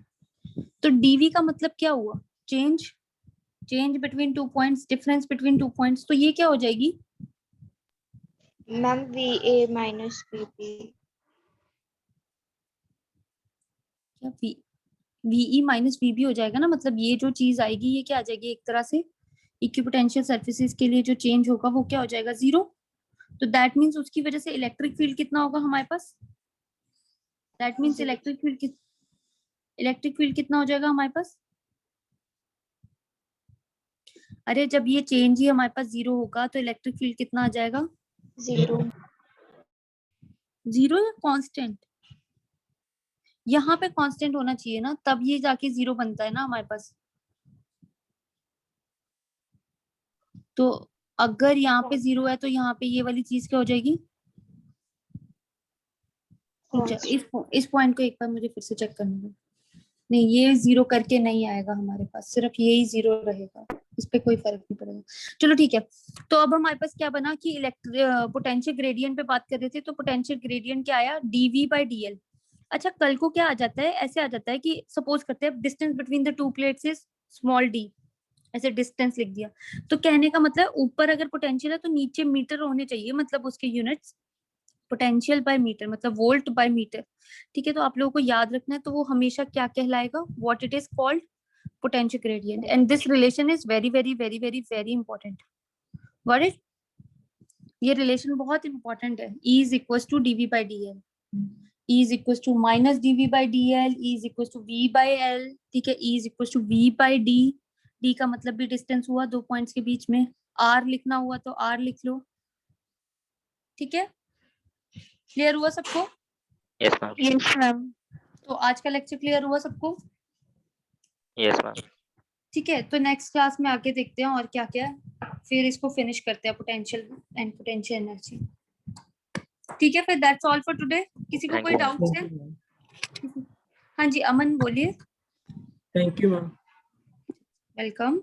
तो डीवी का मतलब क्या हुआ, change between 2 points, difference between 2 points, तो ये क्या हो जाएगी,
Ma'am, VA minus VB.
क्या VE माइनस VB हो जाएगा ना, मतलब ये जो चीज आएगी ये क्या आ जाएगी, एक तरह से इक्विपोटेंशियल सर्फेसिस के लिए जो चेंज होगा वो क्या हो जाएगा, 0। तो दैट मींस उसकी वजह से इलेक्ट्रिक फील्ड कितना होगा हमारे पास, दैट मींस इलेक्ट्रिक फील्ड कितना हो जाएगा हमारे पास, अरे जब ये चेंज ही हमारे पास 0 होगा तो इलेक्ट्रिक फील्ड कितना आ जाएगा,
0.
0 या कांस्टेंट, यहाँ पे कांस्टेंट होना चाहिए ना, तब ये जाके 0 बनता है ना हमारे पास। तो अगर यहाँ पे 0 है तो यहाँ पे ये वाली चीज क्या हो जाएगी, इस पॉइंट को एक बार मुझे फिर से चेक करने दो, नहीं ये 0 करके नहीं आएगा हमारे पास, सिर्फ यही 0 रहेगा, इस पे कोई फर्क नहीं पड़ेगा। चलो ठीक है, तो अब हमारे पास क्या बना कि पोटेंशियल ग्रेडियंट पे बात कर रहे थे, तो पोटेंशियल ग्रेडियंट क्या आया, dV/dL। अच्छा कल को क्या आ जाता है, ऐसे आ जाता है कि सपोज करते हैं distance between the two plates is small d, ऐसे डिस्टेंस लिख दिया, तो कहने का मतलब ऊपर अगर पोटेंशियल है तो नीचे मीटर होने चाहिए, मतलब उसके यूनिट्स पोटेंशियल बाय मीटर, मतलब वोल्ट बाय मीटर, ठीक है। तो आप लोगों को याद रखना है, तो वो हमेशा क्या कहलाएगा, what it is called, potential gradient, and this relation is very very very very very important. What is, ये रिलेशन बहुत इंपॉर्टेंट है, E is equal to dV/dL, E is equal to minus dV/dL, E is equal to V/L, ठीक है, E is equal to V/D, D का मतलब भी distance हुआ दो पॉइंट्स के बीच में, R लिखना हुआ तो R लिख लो, ठीक है, क्लियर हुआ सबको?
Yes, ma'am.
Yes, ma'am.
तो आज का लेक्चर क्लियर हुआ सबको?
Yes, ma'am.
ठीक है, तो नेक्स्ट क्लास में आगे देखते हैं और क्या क्या है, फिर इसको फिनिश करते हैं, पोटेंशियल एंड पोटेंशियल एनर्जी। ठीक है, फिर दैट्स ऑल फॉर टुडे। किसी को
Thank
कोई
you.
डाउट्स है? हाँ जी, अमन बोलिए।
Thank you ma'am.
वेलकम।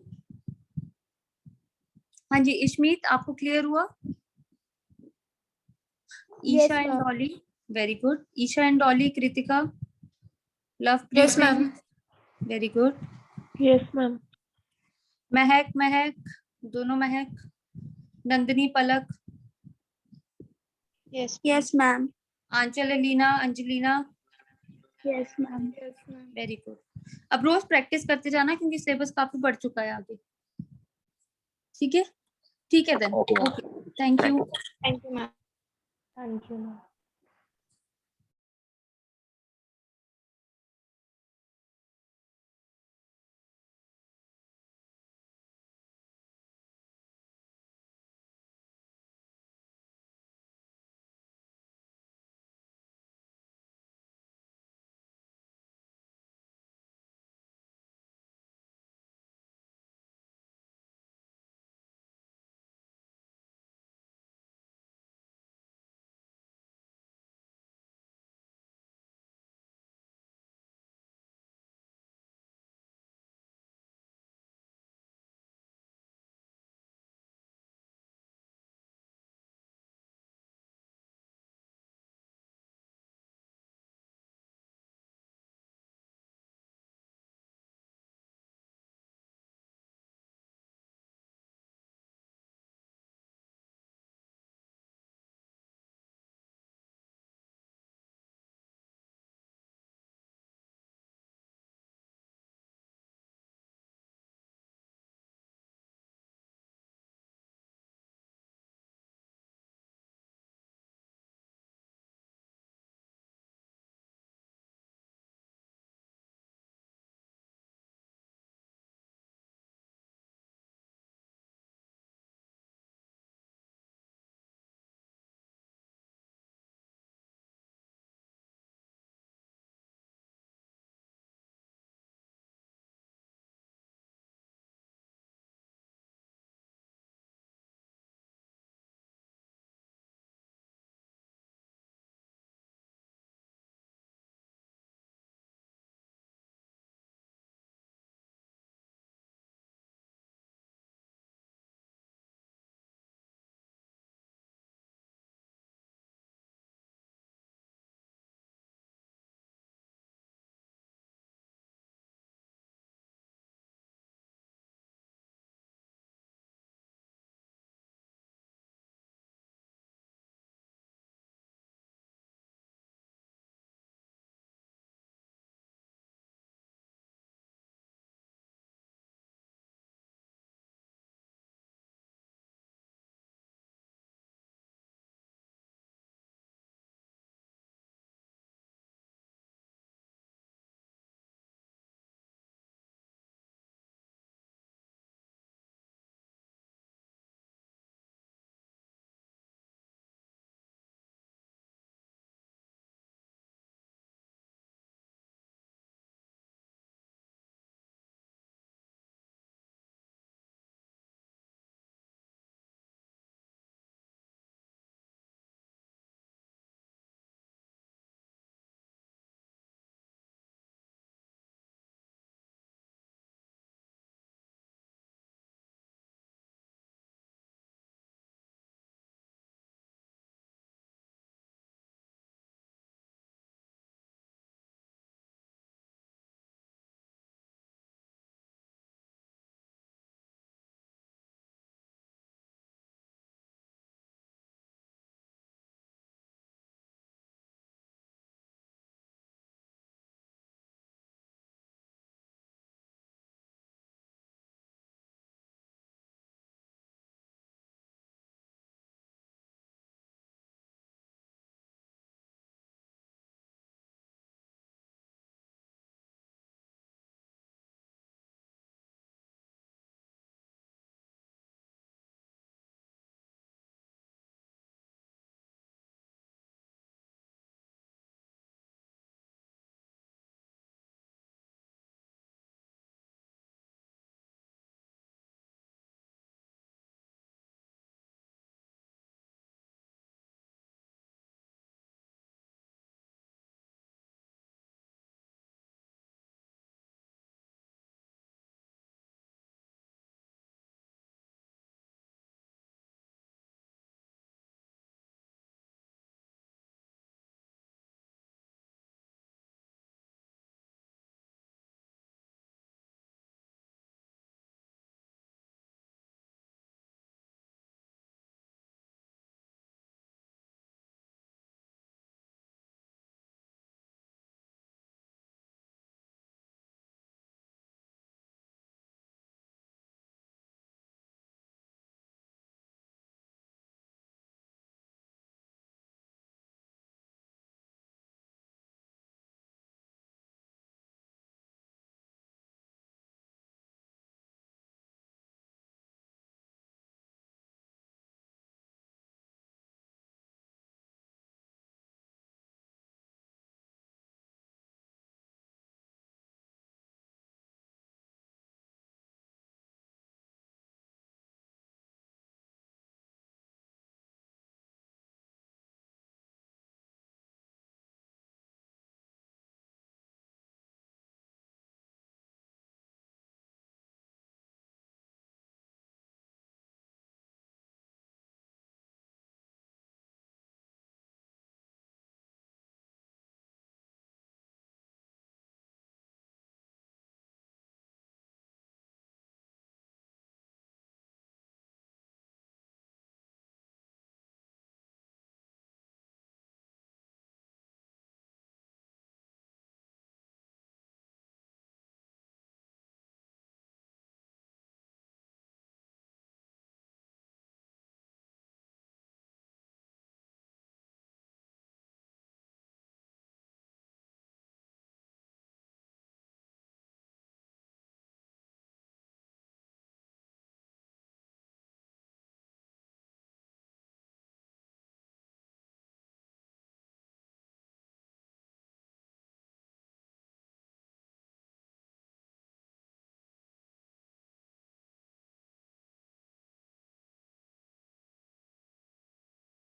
हाँ जी, इशमीत आपको क्लियर हुआ?
Yes,
Esha and
ma'am.
Dolly, very good. Esha and Dolly, Kritika, Luv,
Yes, ma'am.
Very good.
Yes, ma'am.
Mehak, दोनों Mehak, Nandini, Palak,
Yes. Yes, ma'am.
Anchal, Elina, Anjalina,
Yes, ma'am. Yes, ma'am.
Very good. अब रोज प्रैक्टिस करते जाना क्योंकि सिलेबस काफी बढ़ चुका है आगे। ठीक है, ठीक है then.
Okay, ma'am.
Okay, thank
Thank
you.
you.
Thank you, ma'am. Thank you, ma'am.